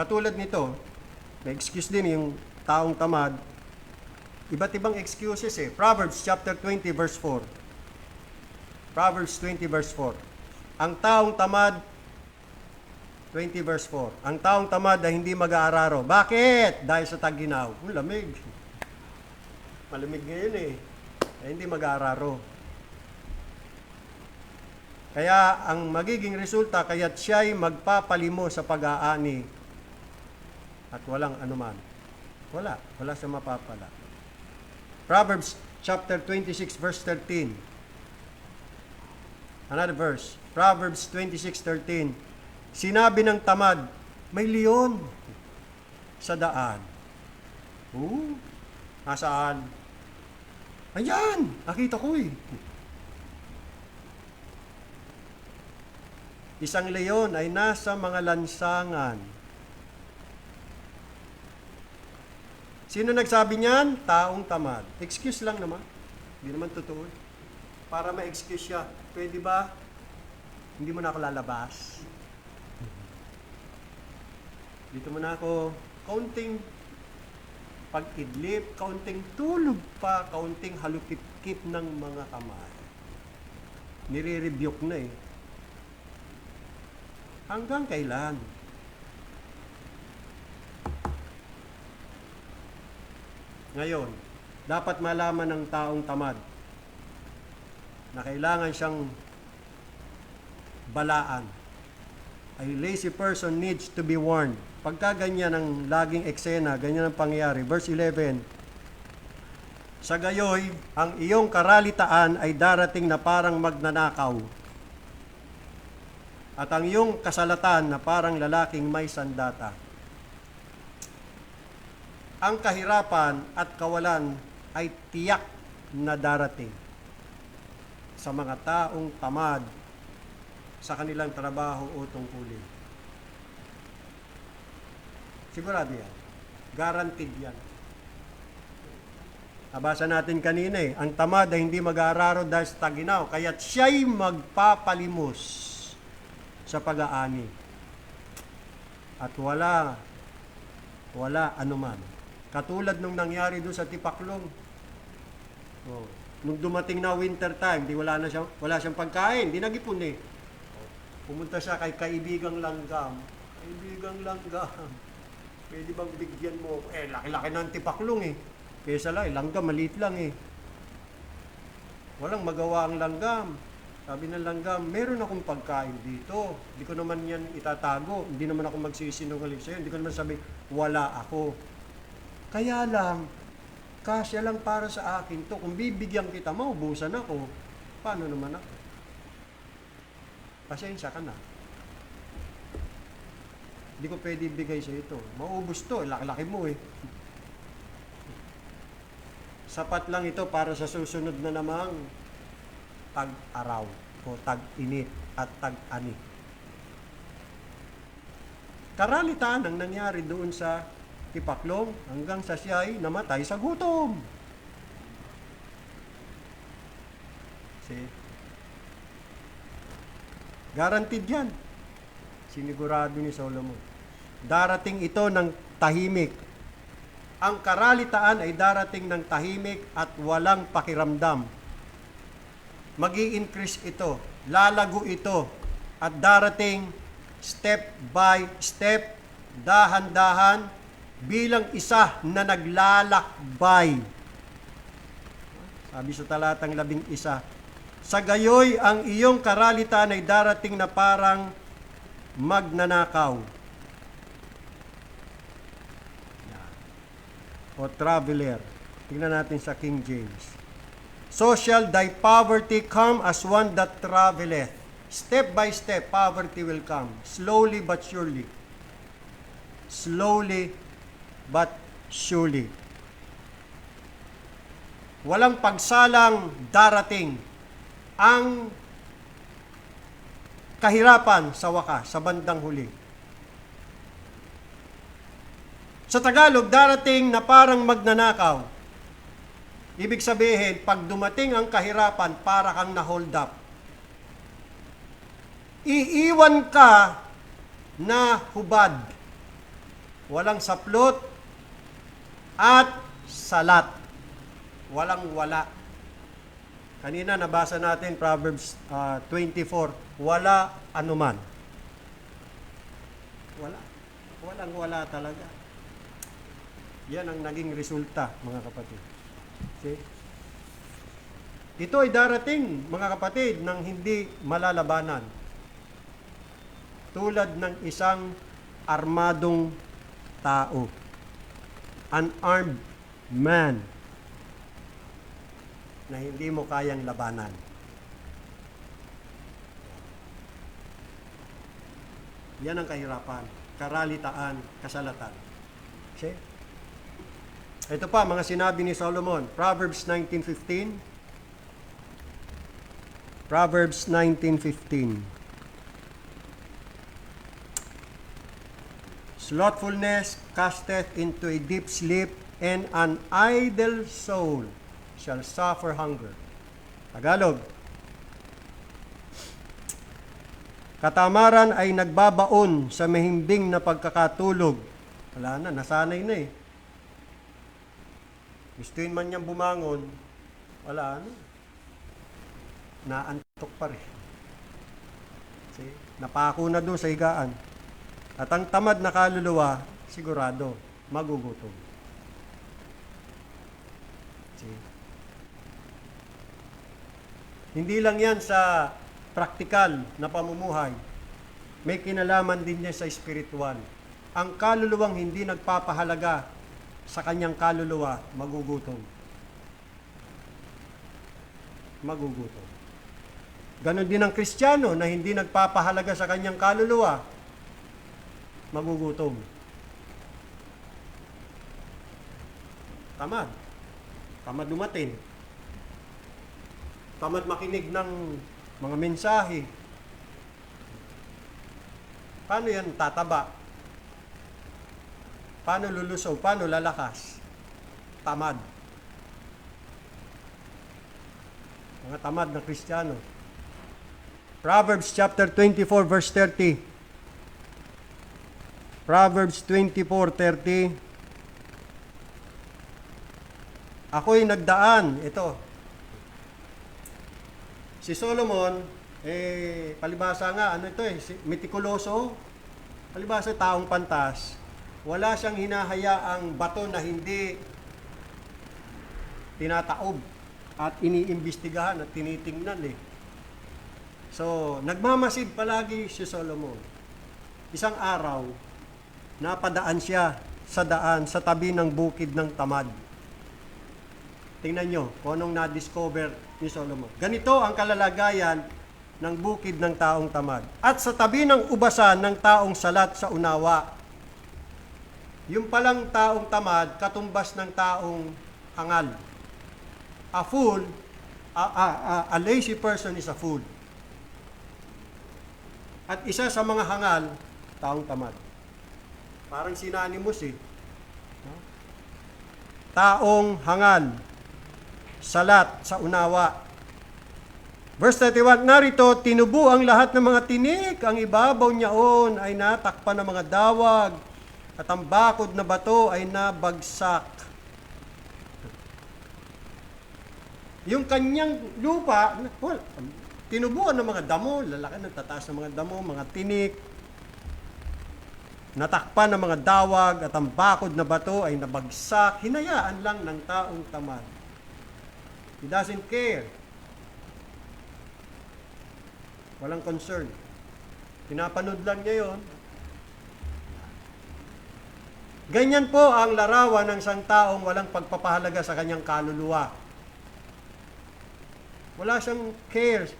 Katulad nito, may excuse din yung taong tamad. Iba't ibang excuses eh. Proverbs chapter 20 verse 4. Proverbs 20 verse 4. Ang taong tamad, 20 verse 4. Ang taong tamad ay hindi mag-aararo. Bakit? Dahil sa tag-ginaw. Lamig. Malamig ngayon eh. Hindi mag-aararo. Kaya ang magiging resulta, kaya't siya'y magpapalimo sa pag-aani at walang anuman. Wala siyang mapapala. Proverbs chapter 26 verse 13. Another verse. Proverbs 26:13. Sinabi ng tamad, may leon sa daan. Nasaan? Ayan, nakita ko eh. Isang leon ay nasa mga lansangan. Sino nagsabi niyan? Taong tamad. Excuse lang naman. Hindi naman totoo. Para ma-excuse siya. Pwede ba? Hindi mo na ako lalabas. Dito muna ako. Kaunting pag-idlip, kaunting tulog pa, kaunting halukip-kip ng mga kamay. Nire-rebuke na eh. Hanggang kailan? Ngayon, dapat malaman ng taong tamad na kailangan siyang balaan. A lazy person needs to be warned. Pagka ganyan ang laging eksena, ganyan ang pangyayari. Verse 11, sa gayoy, ang iyong karalitaan ay darating na parang magnanakaw. At ang iyong kasalatan na parang lalaking may sandata. Ang kahirapan at kawalan ay tiyak na darating sa mga taong tamad sa kanilang trabaho o tungkulin. Sigurado yan. Guaranteed yan. Nabasa natin kanina eh, ang tamad ay hindi mag-aararo dahil sa tag-ginaw, kaya't siya'y magpapalimos sa pag-aani. At wala anuman. Katulad nung nangyari doon sa Tipaklong. Nung dumating na winter time, wala siyang pagkain, di nag-ipon eh. Pumunta siya kay kaibigang langgam. Kaibigang langgam, pwede bang bigyan mo? Laki-laki ng Tipaklong eh. Kesa lang, langgam, maliit lang eh. Walang magawa ang langgam. Sabi ng langgam, meron akong pagkain dito. Hindi ko naman yan itatago. Hindi naman ako magsisinungaling sa'yo. Hindi ko naman sabi, wala ako. Kaya lang, kasya lang para sa akin to. Kung bibigyan kita, maubusan ako. Paano naman ako? Pasensya ka na. Hindi ko pwede ibigay sa ito. Maubos to, laki-laki mo eh. Sapat lang ito para sa susunod na namang tag-araw o tag-init at tag-ani. Karalitan ang nangyari doon sa Tipaklong hanggang sa siya ay namatay sa gutom. See? Guaranteed yan. Sinigurado ni Solomon. Darating ito ng tahimik. Ang karalitaan ay darating ng tahimik at walang pakiramdam. Magi-increase ito, lalago ito, at darating step by step, dahan-dahan, bilang isa na naglalakbay. Sabi sa talatang 11, sa gayoy ang iyong karalitan ay darating na parang magnanakaw o traveler. Tingnan natin sa King James. So shall thy poverty come as one that traveleth. Step by step, poverty will come. Slowly but surely. Slowly but surely. Walang pagsalang darating ang kahirapan sa wakas, sa bandang huli. Sa Tagalog, darating na parang magnanakaw. Ibig sabihin, pag dumating ang kahirapan, para kang na-hold up. Iiwan ka na hubad. Walang saplot at salat. Walang wala. Kanina nabasa natin Proverbs 24, wala anuman. Wala. Walang wala talaga. Yan ang naging resulta, mga kapatid. See? Ito ay darating, mga kapatid, ng hindi malalabanan. Tulad ng isang armadong tao. Unarmed man na hindi mo kayang labanan. Yan ang kahirapan, karalitaan, kasalatan. See? Ito pa, mga sinabi ni Solomon. Proverbs 19:15. Proverbs 19:15. Slothfulness casteth into a deep sleep, and an idle soul shall suffer hunger. Tagalog. Katamaran ay nagbabaon sa mahimbing na pagkakatulog. Wala na, nasanay na eh. Gustuin man niyang bumangon, wala na. Naantok pa rin. See? Napako na doon sa higaan. At ang tamad na kaluluwa, sigurado, magugutom. See? Hindi lang yan sa praktikal na pamumuhay. May kinalaman din niya sa spiritual. Ang kaluluwang hindi nagpapahalaga sa kanyang kaluluwa, magugutom. Magugutom. Ganon din ang Kristiyano na hindi nagpapahalaga sa kanyang kaluluwa, magugutom. Tamad. Tamad dumating. Tamad makinig ng mga mensahe. Paano yan tataba? Paano lulusog? Paano lalakas? Tamad. Mga tamad na Kristiyano. Proverbs chapter 24 verse 30. Proverbs 24:30. Ako'y nagdaan. Ito. Si Solomon, palibasa nga, ano ito mitikuloso. Palibasa taong pantas. Wala siyang hinahayaang bato na hindi tinataob at iniimbestigahan at tinitingnan eh. So, nagmamasid palagi si Solomon. Isang araw, napadaan siya sa daan sa tabi ng bukid ng tamad. Tingnan nyo kung anong na-discover ni Solomon. Ganito ang kalalagayan ng bukid ng taong tamad. At sa tabi ng ubasan ng taong salat sa unawa. Yung palang taong tamad, katumbas ng taong hangal. A fool, a lazy person is a fool. At isa sa mga hangal, taong tamad. Parang synonymous eh. Taong hangal, salat sa unawa. Verse 31, narito, tinubo ang lahat ng mga tinik, ang ibabaw niyaon ay natakpan ng mga dawag, at ang bakod na bato ay nabagsak. Yung kanyang lupa, tinubuan ng mga damo, lalaki ng tataas ng mga damo, mga tinik. Natakpan ng mga dawag at ang bakod na bato ay nabagsak. Hinayaan lang ng taong tamad. He doesn't care. Walang concern. Pinapanood lang niya yon. Ganyan po ang larawan ng isang taong walang pagpapahalaga sa kanyang kaluluwa. Wala siyang care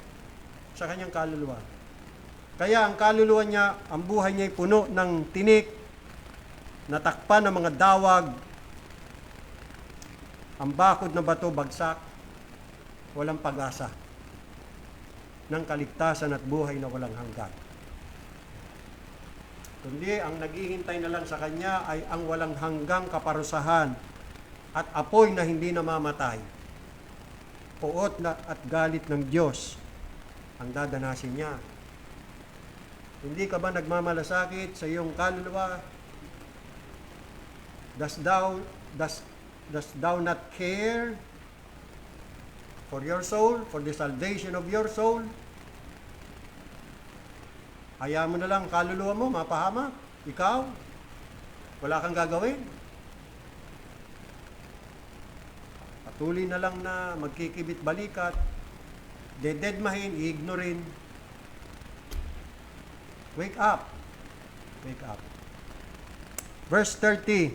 sa kanyang kaluluwa. Kaya ang kaluluwa niya, ang buhay niya ay puno ng tinik, natakpan ng mga dawag, ang bakod na bato bagsak, walang pag-asa ng kaligtasan at buhay na walang hanggan. Kundi ang naghihintay na lang sa kanya ay ang walang hanggang kaparusahan at apoy na hindi namamatay. Puot na at galit ng Diyos ang dadanasin niya. Hindi ka ba nagmamalasakit sa iyong kaluluwa? Does thou not care for your soul, for the salvation of your soul? Hayaan mo na lang kaluluwa mo, mapahamak. Ikaw, wala kang gagawin. Patuloy na lang na magkikibit balikat, dededmahin, i-ignorin. Wake up. Wake up. Verse 32.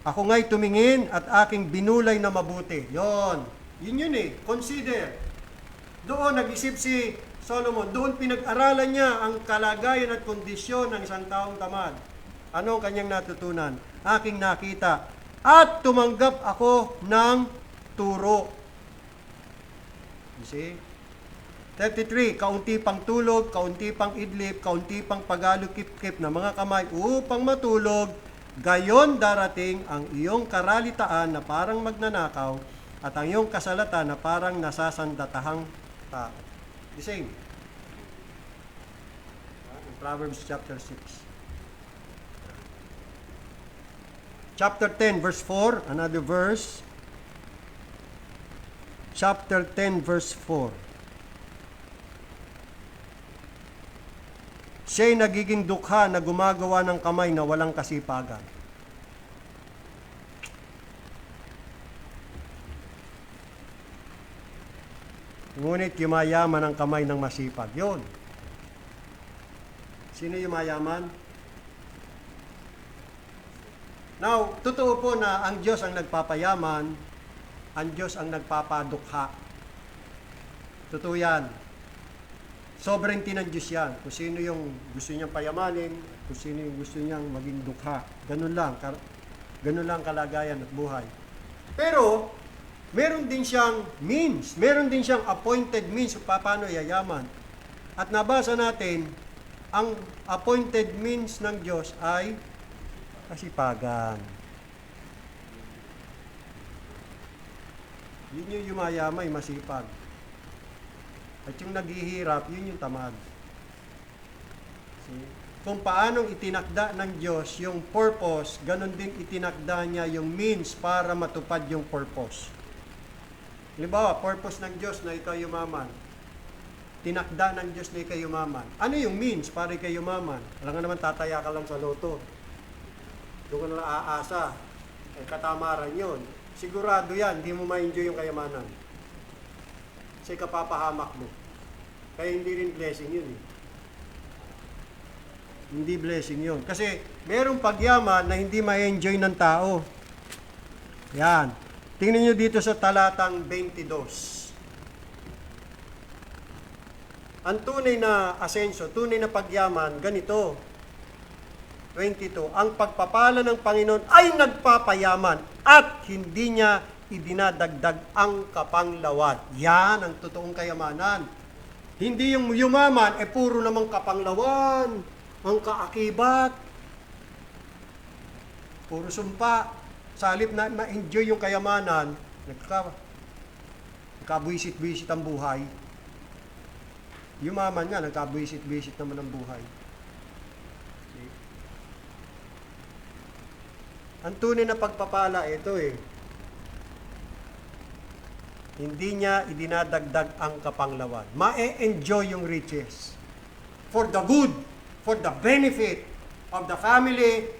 Ako nga'y tumingin at aking binulay na mabuti. Yun yun eh. Consider. Doon nag-isip si Solomon. Doon pinag-aralan niya ang kalagayan at kondisyon ng isang taong tamad. Ano ang kanyang natutunan? Aking nakita. At tumanggap ako ng turo. You see? 33, kaunti pang tulog, kaunti pang idlip, kaunti pang pagalukip-kip na mga kamay upang matulog, gayon darating ang iyong karalitaan na parang magnanakaw at ang iyong kasalatan na parang nasasandatahang tao. The same. In Proverbs chapter 6. Chapter 10, verse 4, another verse. Chapter 10, verse 4. Siya'y nagiging dukha na gumagawa ng kamay na walang kasipagan. Ngunit yumayaman ang kamay ng masipag. Yun. Sino yumayaman? Now, totoo po na ang Diyos ang nagpapayaman, ang Diyos ang nagpapadukha. Totoo yan. Sovereignty ng Diyos yan. Kung sino yung gusto niyang payamanin, kung sino yung gusto niyang maging dukha. Ganun lang. Ganun lang kalagayan at buhay. Pero, meron din siyang means. Meron din siyang appointed means kung paano yayaman. At nabasa natin, ang appointed means ng Diyos ay kasipagan. Yun yung yumayamay, masipag. At yung naghihirap, yun yung tamad. See? Kung paanong itinakda ng Diyos yung purpose, ganun din itinakda niya yung means para matupad yung purpose. Halimbawa, purpose ng Diyos na ikaw yumaman. Tinakda ng Diyos na ikaw yumaman. Ano yung means para ikaw yumaman? Alam nga naman, tataya ka lang sa loto. Doon ka na lang aasa. Katamaran yun. Sigurado yan, hindi mo ma-enjoy yung kayamanan. Kasi kapapahamak mo. Kaya hindi rin blessing yun eh. Hindi blessing yun. Kasi merong pagyaman na hindi ma-enjoy ng tao. Yan. Tingnan nyo dito sa talatang 22. Ang tunay na asenso, tunay na pagyaman, ganito. 22. Ang pagpapala ng Panginoon ay nagpapayaman at hindi niya idinadagdag ang kapanglawad. Yan ang totoong kayamanan. Hindi yung yumaman, puro namang kapanglawan, ang kaakibat, puro sumpa. Sa halip na ma-enjoy yung kayamanan, nagkabwisit-bwisit ang buhay. Yumaman nga, nagkabwisit-bwisit naman ang buhay. See? Ang tunay na pagpapala, ito eh. Hindi niya idinadagdag ang kapanglawan. Ma-enjoy yung riches. For the good for the benefit of the family,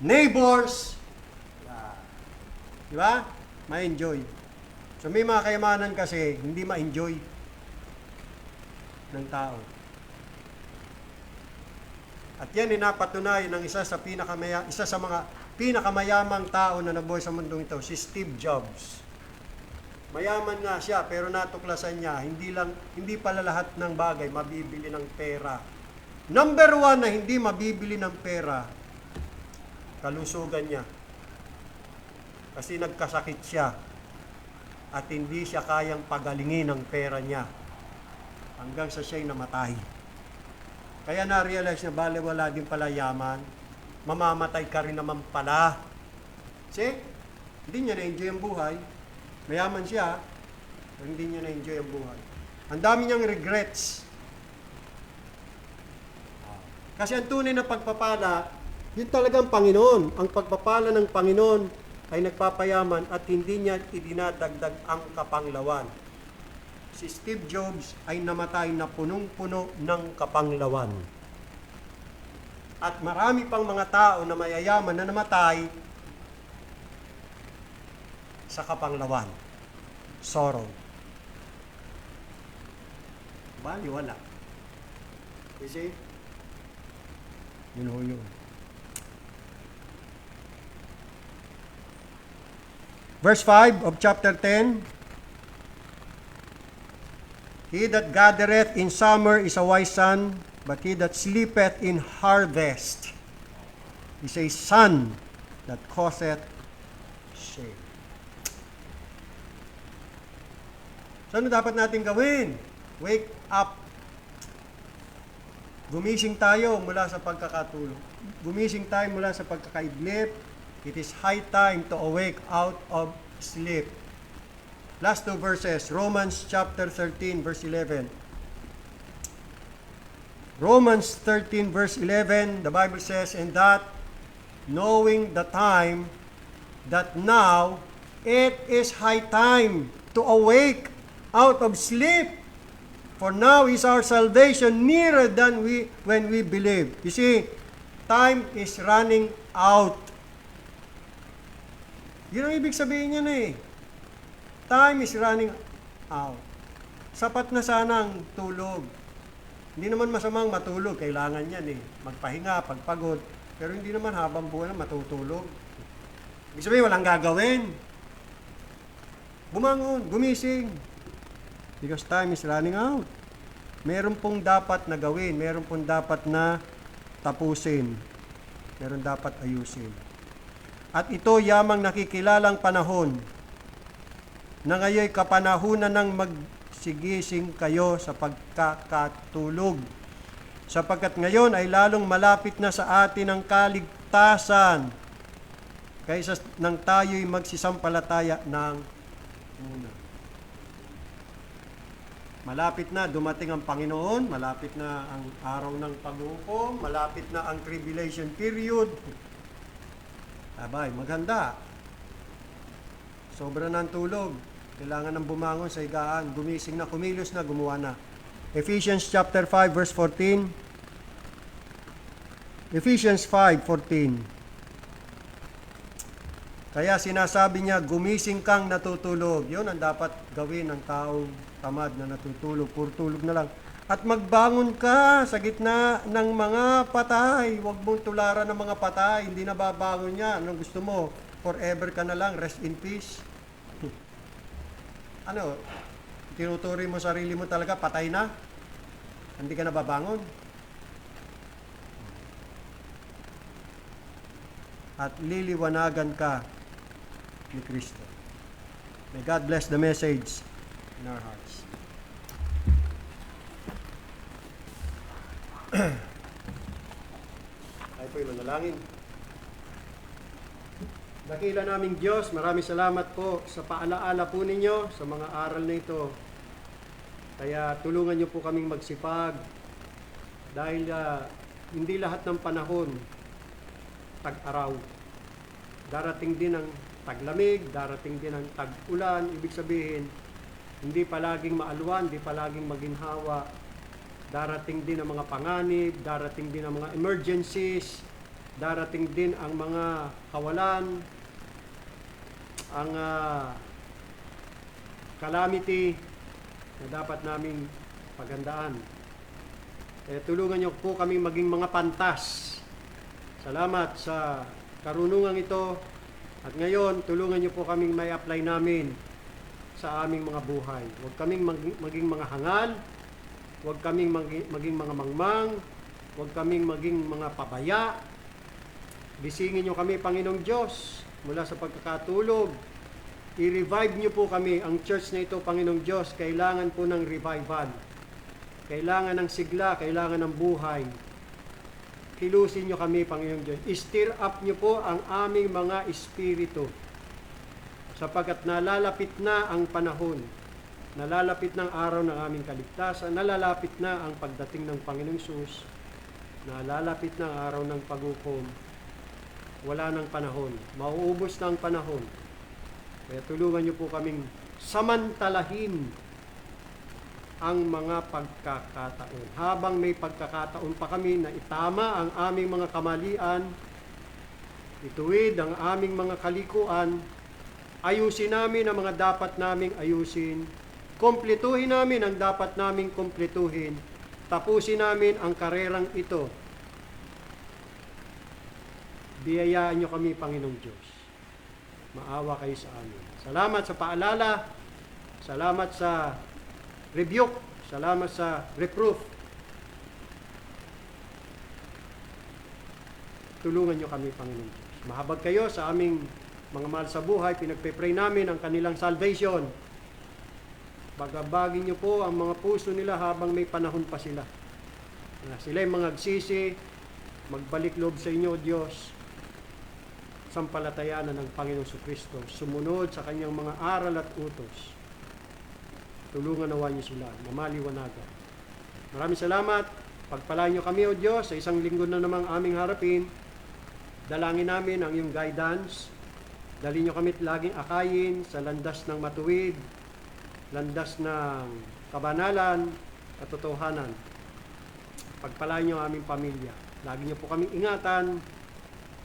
neighbors. Di ba? Ma-enjoy. So may mga kayamanan kasi hindi ma-enjoy ng tao. At yan napatunayan ng isa sa mga pinakamayamang tao na nabuhay sa mundong ito, si Steve Jobs. Mayaman nga siya, pero natuklasan niya, hindi pala lahat ng bagay mabibili ng pera. Number 1 na hindi mabibili ng pera, kalusugan niya. Kasi nagkasakit siya at hindi siya kayang pagalingin ng pera niya hanggang sa siya'y namatay. Kaya na-realize na baliwala din pala yaman, mamamatay ka rin naman pala. See? Hindi niya na-enjoy ang buhay. Mayaman siya, pero hindi niya na-enjoy ang buhay. Ang dami niyang regrets. Kasi ang tunay na pagpapala, yun talagang Panginoon. Ang pagpapala ng Panginoon ay nagpapayaman at hindi niya idinadagdag ang kapanglawan. Si Steve Jobs ay namatay na punong-puno ng kapanglawan. At marami pang mga tao na mayayaman na namatay sa kapanglawan. Sorrow. Baliwala. You see? Yun ho yun. Verse 5 of chapter 10. He that gathereth in summer is a wise son, but he that sleepeth in harvest is a son that causeth shame. So ano dapat natin gawin? Wake up. Gumising tayo mula sa pagkakatulog. Gumising tayo mula sa pagkakaidlip. It is high time to awake out of sleep. Last two verses, Romans chapter 13, verse 11. Romans 13, verse 11, the Bible says, "And that, knowing the time, that now it is high time to awake out of sleep. For now is our salvation nearer than when we believe." You see, time is running out. Yun ang ibig sabihin niya na eh. Time is running out. Sapat na sana ang tulog. Hindi naman masamang matulog. Kailangan yan eh. Magpahinga, pagpagod. Pero hindi naman habang buwan na matutulog. Ibig sabihin, walang gagawin. Bumangon, gumising. Because time is running out. Meron pong dapat na gawin. Meron pong dapat na tapusin. Meron dapat ayusin. At ito yamang nakikilalang panahon na ngayon kapanahunan ng magsigising kayo sa pagkakatulog. Sapagkat ngayon ay lalong malapit na sa atin ang kaligtasan kaysa nang tayo'y magsisampalataya ng una. Malapit na dumating ang Panginoon, malapit na ang araw ng paghukom, malapit na ang tribulation period. Abay, maganda. Sobra ng tulog. Kailangan ng bumangon sa higaan. Gumising na, kumilos na, gumawa na. Ephesians chapter 5 verse 14. Ephesians 5:14. Kaya sinasabi niya, gumising kang natutulog. Yun ang dapat gawin ng taong tamad na natutulog. Puro tulog na lang. At magbangon ka sa gitna ng mga patay. Huwag mong tularan ng mga patay. Hindi na babangon yan. Anong gusto mo? Forever ka na lang. Rest in peace. Ano? Tinuturi mo sarili mo talaga, patay na? Hindi ka na babangon? At liliwanagan ka ni Kristo. May God bless the message in our hearts. Tayo po'y manalangin. Dakila naming Diyos, maraming salamat po sa paalaala po ninyo sa mga aral na ito. Kaya tulungan niyo po kaming magsipag dahil hindi lahat ng panahon tag-araw. Darating din ang taglamig, darating din ang tag-ulan. Ibig sabihin, hindi palaging maalwan, hindi palaging maginhawa. darating din ang mga panganib, darating din ang mga emergencies, darating din ang mga kawalan, ang calamity na dapat naming paghandaan. Tulungan niyo po kami maging mga pantas. Salamat sa karunungan ito. At ngayon, tulungan niyo po kaming may apply namin sa aming mga buhay. Huwag kaming maging mga hangal, huwag kaming maging mga mangmang, huwag kaming maging mga pabaya. Gisingin niyo kami, Panginoong Diyos, mula sa pagkakatulog. I-revive niyo po kami. Ang church na ito, Panginoong Diyos, kailangan po ng revival. Kailangan ng sigla, kailangan ng buhay. Kilusin niyo kami, Panginoong Diyos. I-stir up niyo po ang aming mga espiritu. Sapagkat nalalapit na ang panahon, nalalapit na ang araw ng aming kaligtasan, nalalapit na ang pagdating ng Panginoong Hesus, nalalapit na ang araw ng paghukom. Wala nang panahon, mauubos na ang panahon. Kaya tulungan niyo po kaming samantalahin ang mga pagkakataon. Habang may pagkakataon pa kami na itama ang aming mga kamalian, ituwid ang aming mga kalikuan, ayusin namin ang mga dapat naming ayusin, kumpletuhin namin ang dapat naming kumpletuhin, tapusin namin ang karerang ito. Biyayaan niyo kami, Panginoong Diyos. Maawa kayo sa amin. Salamat sa paalala, salamat sa rebuke, salamat sa reproof. Tulungan niyo kami, Panginoong Diyos. Mahabag kayo sa aming mga mahal sa buhay, pinagpe-pray namin ang kanilang salvation. Bagabagin niyo po ang mga puso nila habang may panahon pa sila. Sila'y magsisi, magbalik loob sa inyo, Diyos, sampalatayanan ng Panginoong Kristo, sumunod sa kanyang mga aral at utos. Tulungan nawa niyo sila na maliwanagan. Maraming salamat. Pagpalain niyo kami, O Diyos, sa isang linggo na namang aming harapin. Dalangin namin ang iyong guidance. Dali niyo kami laging akayin sa landas ng matuwid, landas ng kabanalan at totohanan. Pagpalain niyo ang aming pamilya. Lagi niyo po kaming ingatan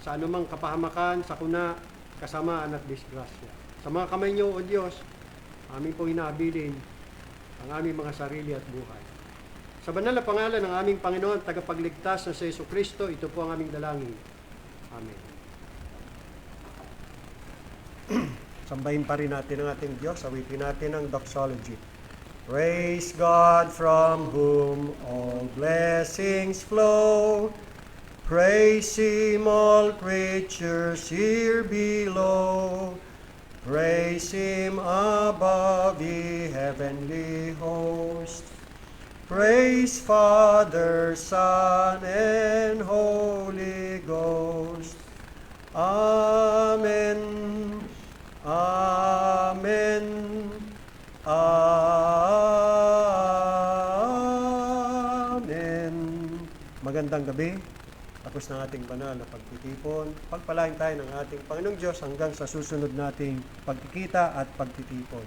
sa anumang kapahamakan, sakuna, kasamaan at disgrasya. Sa mga kamay niyo, O Diyos, amin po inaabilin ang aming mga sarili at buhay. Sa banal na pangalan ng aming Panginoon, tagapagligtas na sa Jesucristo, ito po ang aming dalangin. Amen. Sambahin pa rin natin ang ating Diyos. Awitin natin ang doxology. Praise God from whom all blessings flow. Praise Him all creatures here below. Praise Him above the heavenly host. Praise Father, Son, and Holy Ghost. Amen. Amen. Amen. Magandang gabi. Tapos ng ating banal na pagtitipon. Pagpalain tayo ng ating Panginoong Diyos hanggang sa susunod nating pagkikita at pagtitipon.